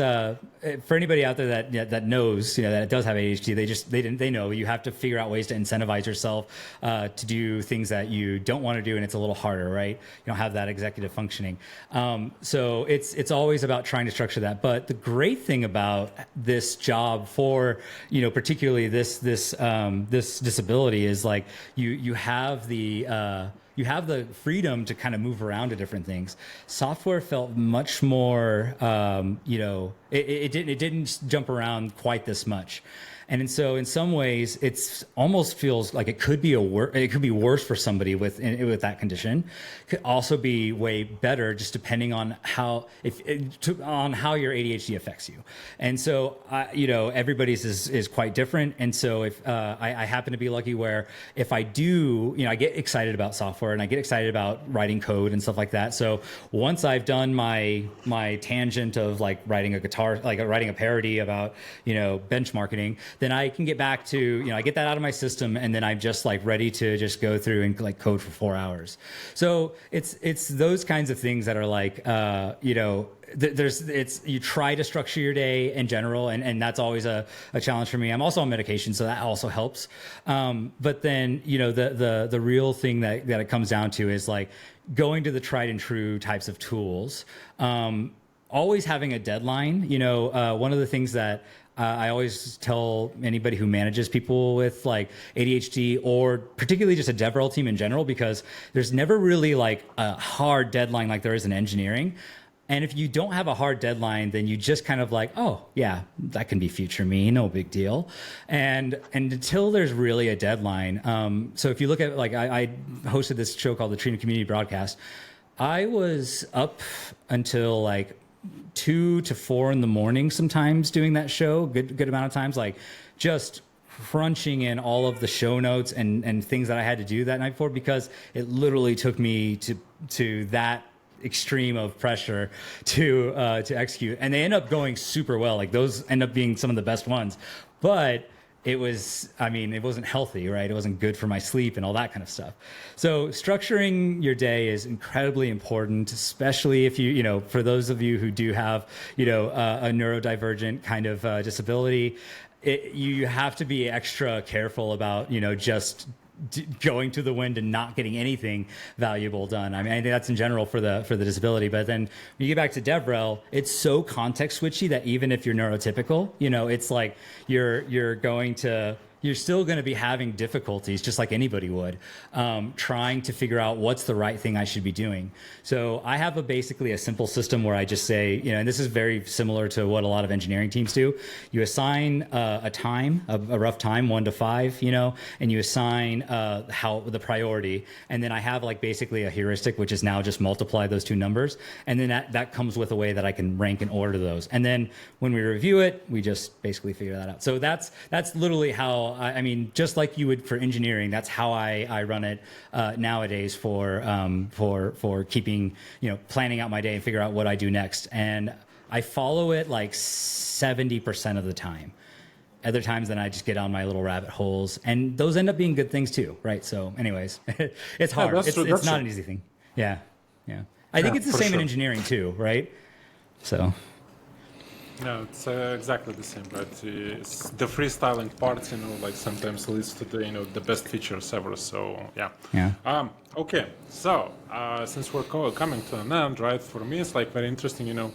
for anybody out there that knows, that it does have ADHD, they know you have to figure out ways to incentivize yourself, to do things that you don't want to do. And it's a little harder, right? You don't have that executive functioning. So it's always about trying to structure that. But the great thing about this job for, particularly this disability is like you have the freedom to kind of move around to different things. Software felt much more, it didn't jump around quite this much. And so in some ways, it's almost feels like it could be worse for somebody with that condition. Could also be way better, just depending on how your ADHD affects you. And so everybody's is quite different. And so if I happen to be lucky where if I do, I get excited about software and I get excited about writing code and stuff like that. So once I've done my tangent of like writing a guitar, like writing a parody about benchmarketing, then I can get back to, I get that out of my system, and then I'm just like ready to just go through and like code for 4 hours. So it's those kinds of things that are like, you try to structure your day in general, and that's always a challenge for me. I'm also on medication, so that also helps. But then, the real thing that it comes down to is like going to the tried and true types of tools. Always having a deadline. One of the things that I always tell anybody who manages people with like ADHD, or particularly just a DevRel team in general, because there's never really like a hard deadline like there is in engineering. And if you don't have a hard deadline, then you just kind of like, oh yeah, that can be future me, no big deal. And until there's really a deadline. So if you look at like, I hosted this show called the Trina Community Broadcast. I was up until like 2 to 4 in the morning sometimes doing that show, good amount of times, like just crunching in all of the show notes and things that I had to do that night before, because it literally took me to that extreme of pressure to execute. And they end up going super well. Like those end up being some of the best ones. But it wasn't healthy, right? It wasn't good for my sleep and all that kind of stuff. So structuring your day is incredibly important, especially if for those of you who do have, a neurodivergent kind of disability, you have to be extra careful about, just going to the wind and not getting anything valuable done. I think that's in general for the disability. But then when you get back to DevRel, it's so context switchy that even if you're neurotypical, it's like you're still going to be having difficulties, just like anybody would, trying to figure out what's the right thing I should be doing. So I have basically a simple system where I just say, and this is very similar to what a lot of engineering teams do. You assign a time, a rough time, 1 to 5, and you assign how the priority. And then I have like basically a heuristic, which is now just multiply those two numbers. And then that comes with a way that I can rank and order those. And then when we review it, we just basically figure that out. So that's literally how, just like you would for engineering, that's how I run it nowadays for keeping, planning out my day and figure out what I do next. And I follow it like 70% of the time. Other times then I just get on my little rabbit holes, and those end up being good things too, right? So anyways, it's hard. It's not an easy thing. Yeah. I think it's the same in engineering too, right? So. No, it's exactly the same, right? It's the freestyling part, like sometimes leads to the best features ever. So yeah. Okay, so since we're coming to an end, right? For me, it's like very interesting.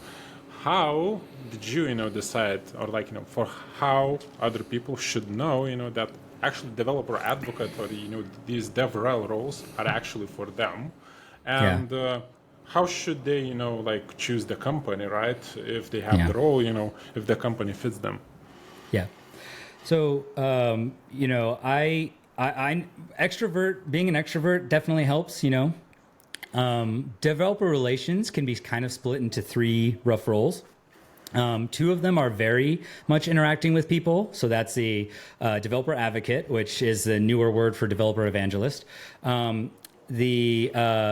How did you decide, or like for how other people should know, that actually developer advocate or these DevRel roles are actually for them, and how should they, like choose the company, right? If they have the role, if the company fits them. Yeah. So, I being an extrovert definitely helps, Developer relations can be kind of split into 3 rough roles. Two of them are very much interacting with people. So that's the developer advocate, which is the newer word for developer evangelist. The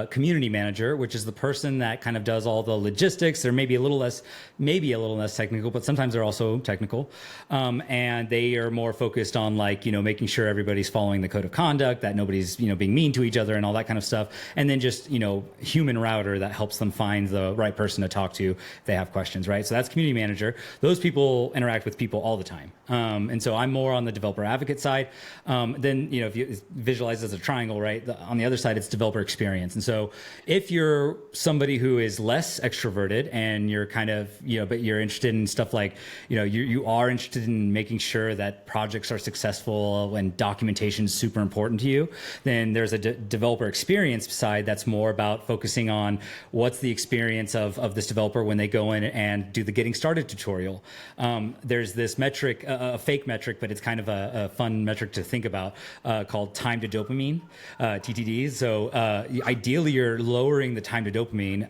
community manager, which is the person that kind of does all the logistics. They're maybe a little less technical, but sometimes they're also technical. And they are more focused on like, making sure everybody's following the code of conduct, that nobody's, being mean to each other and all that kind of stuff. And then just, human router that helps them find the right person to talk to if they have questions, right? So that's community manager. Those people interact with people all the time. And so I'm more on the developer advocate side. Then, if you visualize as a triangle, right? On the other side, it's developer experience. And so if you're somebody who is less extroverted and you're kind of, but you're interested in stuff like, you are interested in making sure that projects are successful and documentation is super important to you, then there's a developer experience side that's more about focusing on what's the experience of this developer when they go in and do the getting started tutorial. There's this metric, a fake metric, but it's kind of a fun metric to think about called time to dopamine, TTDs. So ideally, you're lowering the time to dopamine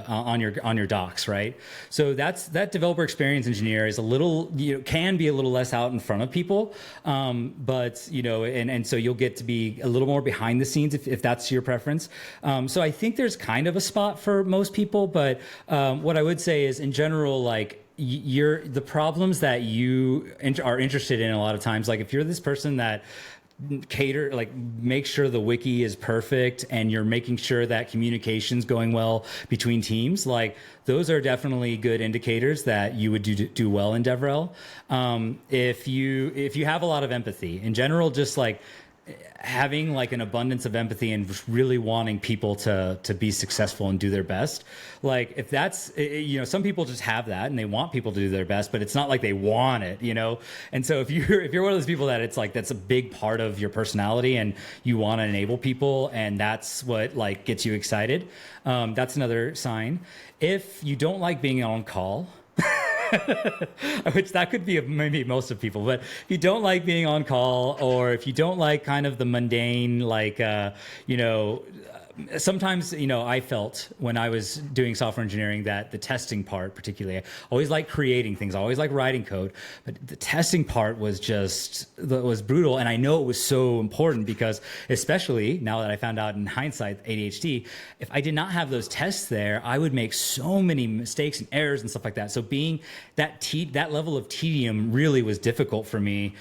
on your docs, right? So that developer experience engineer is a little, can be a little less out in front of people, but and so you'll get to be a little more behind the scenes if that's your preference. So I think there's kind of a spot for most people, but what I would say is in general, like, the problems that you are interested in a lot of times, like if you're this person that make sure the wiki is perfect and you're making sure that communication's going well between teams, like those are definitely good indicators that you would do well in DevRel. If you have a lot of empathy in general, just like having like an abundance of empathy and just really wanting people to be successful and do their best. Like if that's, some people just have that and they want people to do their best, but it's not like they want it, And so if you're one of those people that it's like, that's a big part of your personality and you want to enable people and that's what like gets you excited. That's another sign. If you don't like being on call, which that could be maybe most of people, but if you don't like being on call or if you don't like kind of the mundane, like, sometimes, I felt when I was doing software engineering that the testing part, particularly, I always like creating things, I always like writing code, but the testing part was brutal. And I know it was so important because, especially now that I found out in hindsight, ADHD, if I did not have those tests there, I would make so many mistakes and errors and stuff like that. So being that level of tedium really was difficult for me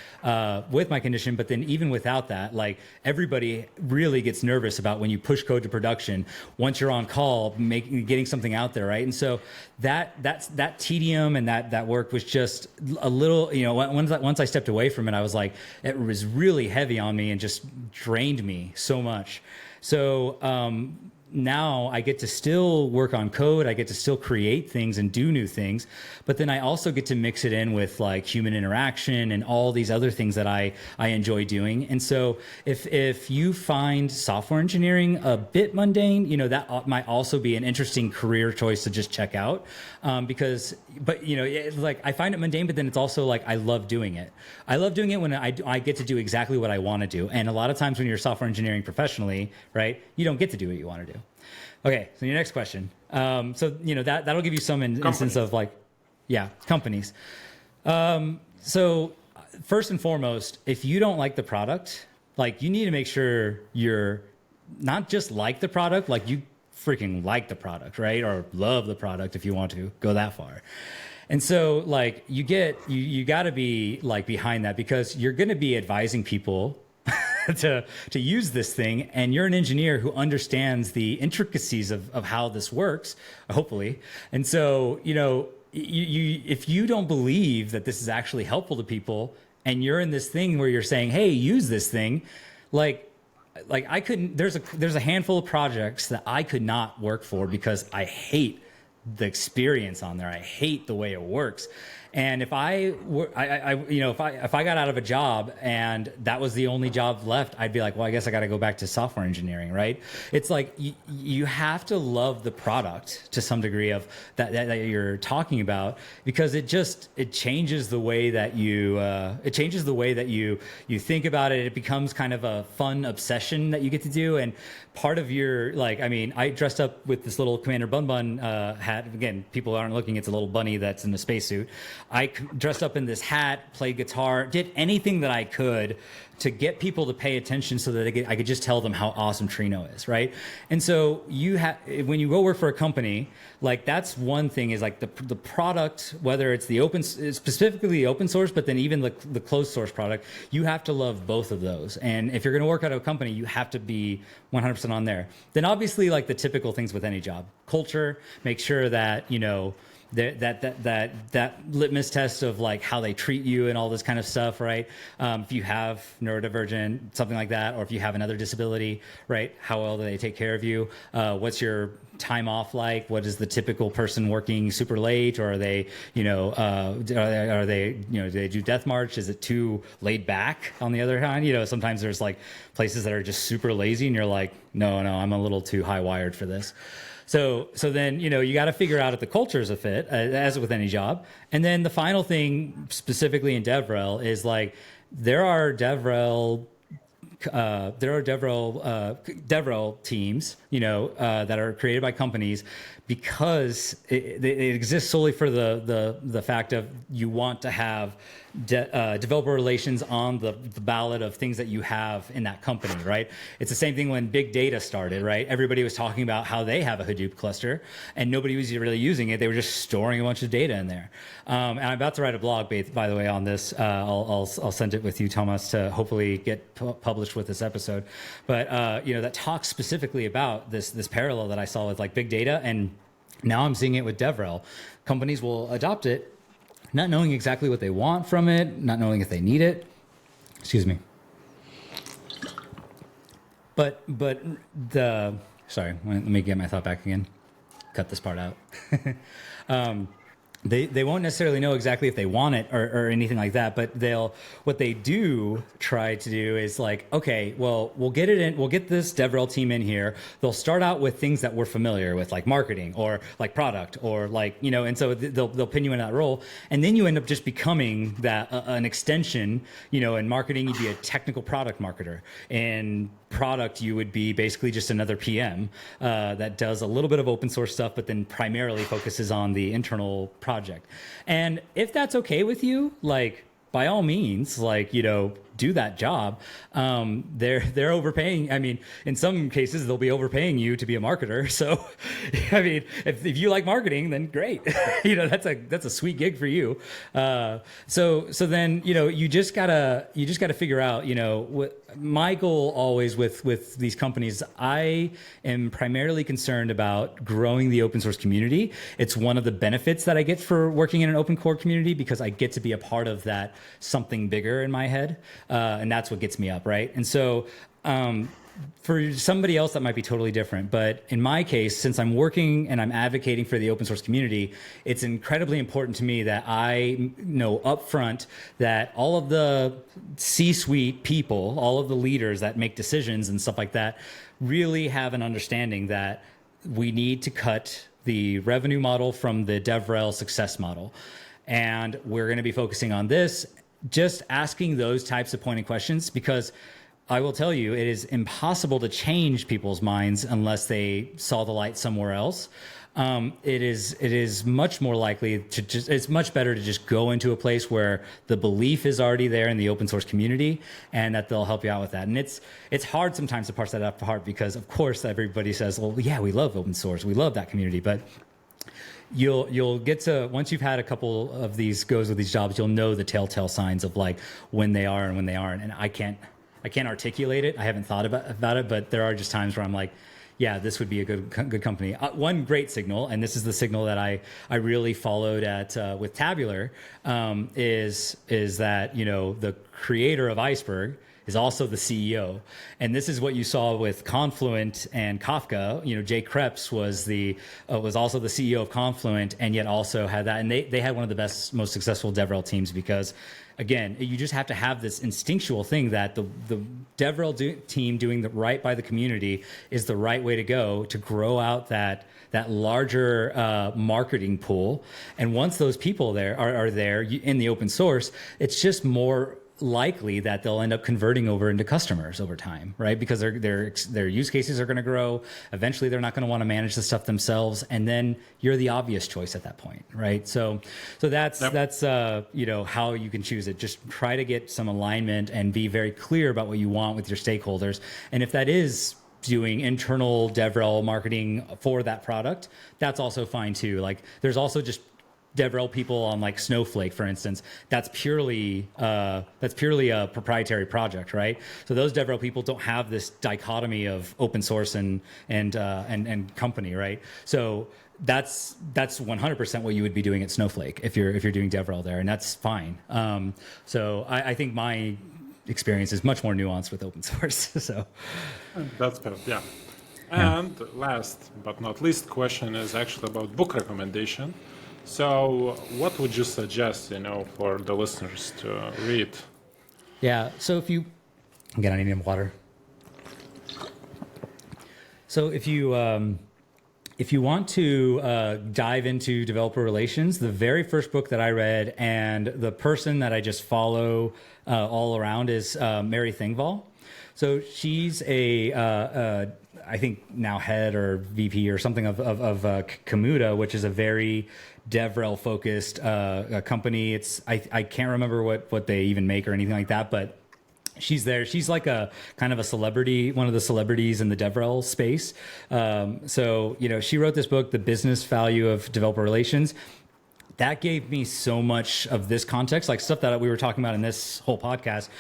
with my condition. But then even without that, like everybody really gets nervous about when you push code to production once you're on call, getting something out there, right? And so that tedium and that work was just a little, once I stepped away from it, I was like, it was really heavy on me and just drained me so much. So now I get to still work on code, I get to still create things and do new things, but then I also get to mix it in with like human interaction and all these other things that I enjoy doing. And so if you find software engineering a bit mundane, that might also be an interesting career choice to just check out. Like I find it mundane, but then it's also like I love doing it. I love doing it when I get to do exactly what I want to do. And a lot of times when you're software engineering professionally, right, you don't get to do what you want to do. Okay, so your next question. That'll give you some instance of like, companies. So first and foremost, if you don't like the product, like you need to make sure you're not just like the product, like you freaking like the product, right? Or love the product if you want to go that far. And so like you got to be like behind that because you're going to be advising people to use this thing, and you're an engineer who understands the intricacies of how this works, hopefully. And so, if you don't believe that this is actually helpful to people, and you're in this thing where you're saying, "Hey, use this thing," like I couldn't. There's a handful of projects that I could not work for because I hate the experience on there. I hate the way it works. And if I got out of a job and that was the only job left, I'd be like, well, I guess I got to go back to software engineering, right? It's like you have to love the product to some degree of that you're talking about, because it changes the way that you think about it. It becomes kind of a fun obsession that you get to do. And part of your I dressed up with this little Commander Bun Bun hat hat. Again, people aren't looking. It's a little bunny that's in a spacesuit. I dressed up in this hat, played guitar, did anything that I could to get people to pay attention so that I could just tell them how awesome Trino is, right? And so when you go work for a company, like that's one thing is like the product, whether it's specifically the open source, but then even the closed source product, you have to love both of those. And if you're going to work at a company, you have to be 100% on there. Then obviously like the typical things with any job, culture, make sure that, that litmus test of like how they treat you and all this kind of stuff, right? If you have neurodivergent, something like that, or if you have another disability, right? How well do they take care of you? What's your time off like? What is the typical person working super late, or are they, do they do death march? Is it too laid back? On the other hand, sometimes there's like places that are just super lazy, and you're like, no, I'm a little too high wired for this. So then, you got to figure out if the culture is a fit, as with any job. And then the final thing, specifically in DevRel, is like there are DevRel teams, that are created by companies because it exists solely for the fact of you want to have developer relations on the ballot of things that you have in that company, right? It's the same thing when big data started, right? Everybody was talking about how they have a Hadoop cluster and nobody was really using it. They were just storing a bunch of data in there. And I'm about to write a blog, by the way, on this. I'll send it with you, Thomas, to hopefully get published with this episode. But, that talks specifically about this parallel that I saw with like big data. And now I'm seeing it with DevRel. Companies will adopt it, not knowing exactly what they want from it, not knowing if they need it. Excuse me. But sorry, let me get my thought back again. Cut this part out. They won't necessarily know exactly if they want it or anything like that, but what they do try to do is like, okay, well, we'll get this DevRel team in here. They'll start out with things that we're familiar with, like marketing or like product or like, and so they'll pin you in that role. And then you end up just becoming that an extension, in marketing, you'd be a technical product marketer. And product, you would be basically just another PM that does a little bit of open source stuff, but then primarily focuses on the internal project. And if that's okay with you, like by all means, like, do that job. They're overpaying. I mean, in some cases, they'll be overpaying you to be a marketer. So, I mean, if you like marketing, then great. That's a sweet gig for you. So then, you just gotta figure out, what my goal always with these companies, I am primarily concerned about growing the open source community. It's one of the benefits that I get for working in an open core community because I get to be a part of that something bigger in my head. And that's what gets me up, right? And so for somebody else, that might be totally different. But in my case, since I'm working and I'm advocating for the open source community, it's incredibly important to me that I know upfront that all of the C-suite people, all of the leaders that make decisions and stuff like that, really have an understanding that we need to cut the revenue model from the DevRel success model. And we're going to be focusing on this, just asking those types of pointed questions, because I will tell you, it is impossible to change people's minds unless they saw the light somewhere else. It is much more likely to it's much better to just go into a place where the belief is already there in the open source community and that they'll help you out with that. And it's hard sometimes to parse that out apart because of course everybody says, well, yeah, we love open source. We love that community. But you'll get to, once you've had a couple of these goes with these jobs, you'll know the telltale signs of like when they are and when they aren't. And I can't articulate it. I haven't thought about it, but there are just times where I'm like, yeah, this would be a good company. One great signal, and this is the signal that I really followed at with Tabular, is that the creator of Iceberg is also the CEO, and this is what you saw with Confluent and Kafka. Jay Krebs was also the CEO of Confluent, and yet also had that, and they had one of the best, most successful DevRel teams because. Again, you just have to have this instinctual thing that the DevRel team doing the right by the community is the right way to go to grow out that larger marketing pool. And once those people are there in the open source, it's just more likely that they'll end up converting over into customers over time, right? Because their use cases are going to grow. Eventually, they're not going to want to manage the stuff themselves, and then you're the obvious choice at that point, right? So that's how you can choose it. Just try to get some alignment and be very clear about what you want with your stakeholders, and if that is doing internal DevRel marketing for that product, that's also fine too. Like there's also just DevRel people on like Snowflake, for instance, that's purely a proprietary project, right? So those DevRel people don't have this dichotomy of open source and company, right? So that's 100% what you would be doing at Snowflake if you're doing DevRel there, and that's fine. So I think my experience is much more nuanced with open source. So that's perfect. Yeah. And last but not least question is actually about book recommendation. So what would you suggest, for the listeners to read? Yeah, so again, I need water. So if you want to dive into developer relations, the very first book that I read and the person that I just follow all around is Mary Thingvall. So she's I think now head or VP or something of Kamuda, which is a very DevRel focused company. I can't remember what they even make or anything like that, but she's there. She's like a kind of a celebrity, one of the celebrities in the DevRel space. So she wrote this book, The Business Value of Developer Relations. That gave me so much of this context, like stuff that we were talking about in this whole podcast.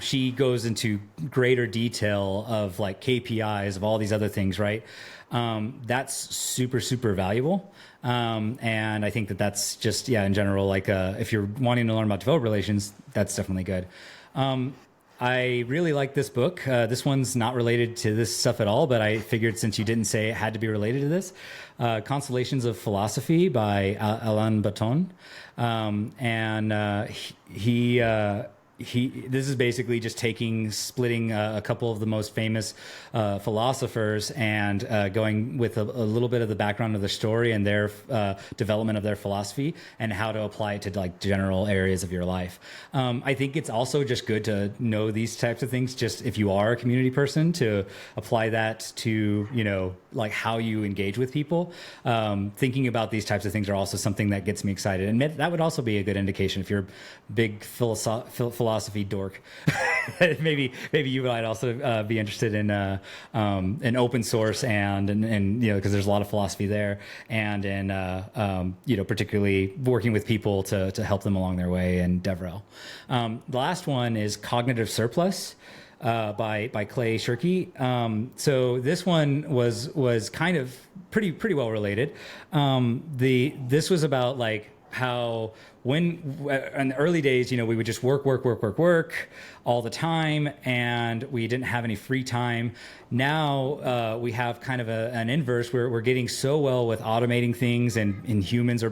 She goes into greater detail of like KPIs of all these other things, right? That's super, super valuable. And I think that's just, in general, like if you're wanting to learn about developer relations, that's definitely good. I really like this book. This one's not related to this stuff at all, but I figured since you didn't say it had to be related to this, Constellations of Philosophy by Alain Botton. This is basically just splitting a couple of the most famous philosophers and going with a little bit of the background of their story and their development of their philosophy and how to apply it to like general areas of your life. I think it's also just good to know these types of things, just if you are a community person, to apply that to, like how you engage with people. Thinking about these types of things are also something that gets me excited. And that would also be a good indication if you're a big philosophy dork. maybe you might also be interested in open source and because there's a lot of philosophy there, and in particularly working with people to help them along their way in DevRel. The last one is Cognitive Surplus by Clay Shirky. So this one was kind of pretty well related. This was about like how when in the early days, we would just work all the time, and we didn't have any free time. Now we have kind of an inverse where we're getting so well with automating things, and humans are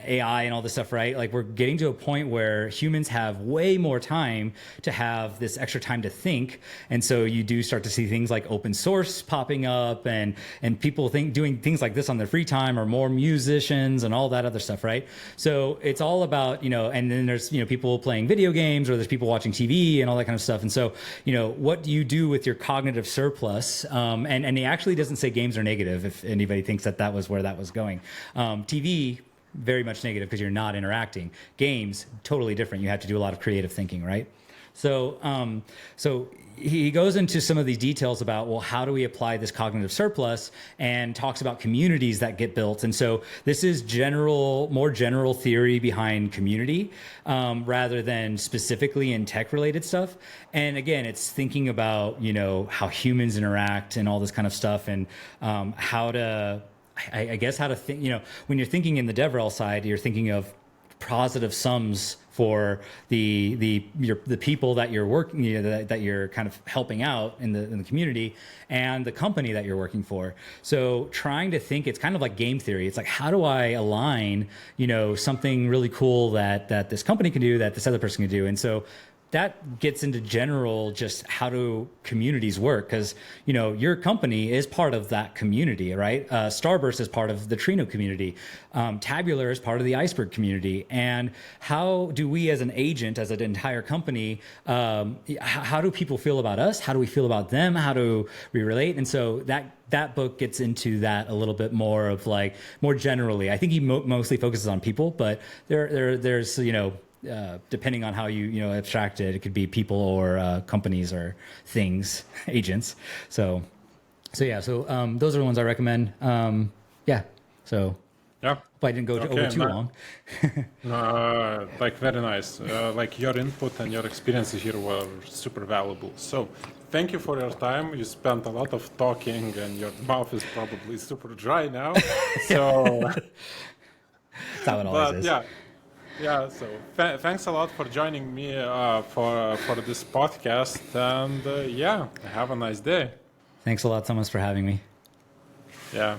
AI and all this stuff, right? Like we're getting to a point where humans have way more time to have this extra time to think, and so you do start to see things like open source popping up, and people doing things like this on their free time, or more musicians and all that other stuff, right? So it's all about, and then there's, people playing video games, or there's people watching TV and all that kind of stuff. And so, what do you do with your cognitive surplus? And he actually doesn't say games are negative, if anybody thinks that was where that was going. TV, very much negative because you're not interacting. Games, totally different. You have to do a lot of creative thinking, right? So he goes into some of these details about, well, how do we apply this cognitive surplus, and talks about communities that get built. And so this is more general theory behind community, rather than specifically in tech related stuff. And again, it's thinking about, how humans interact and all this kind of stuff, and how to think, when you're thinking in the DevRel side, you're thinking of positive sums for the people that you're working, that you're kind of helping out in the community, and the company that you're working for. So trying to think, it's kind of like game theory. It's like, how do I align, something really cool that this company can do, that this other person can do? And so that gets into general just how do communities work, because your company is part of that community, right? Starburst is part of the Trino community. Tabular is part of the Iceberg community. And how do we as an agent, as an entire company, how do people feel about us? How do we feel about them? How do we relate? And so that book gets into that a little bit more of like more generally. I think he mostly focuses on people, but there's depending on how you abstract it, it could be people or companies or things, agents. So those are the ones I recommend. Yeah. So Yeah. Hope I didn't go over too long. Like very nice. Like your input and your experiences here were super valuable. So thank you for your time. You spent a lot of talking and your mouth is probably super dry now. So That's how it always is. Yeah, so thanks a lot for joining me for this podcast, and have a nice day. Thanks a lot, Thomas, for having me. Yeah.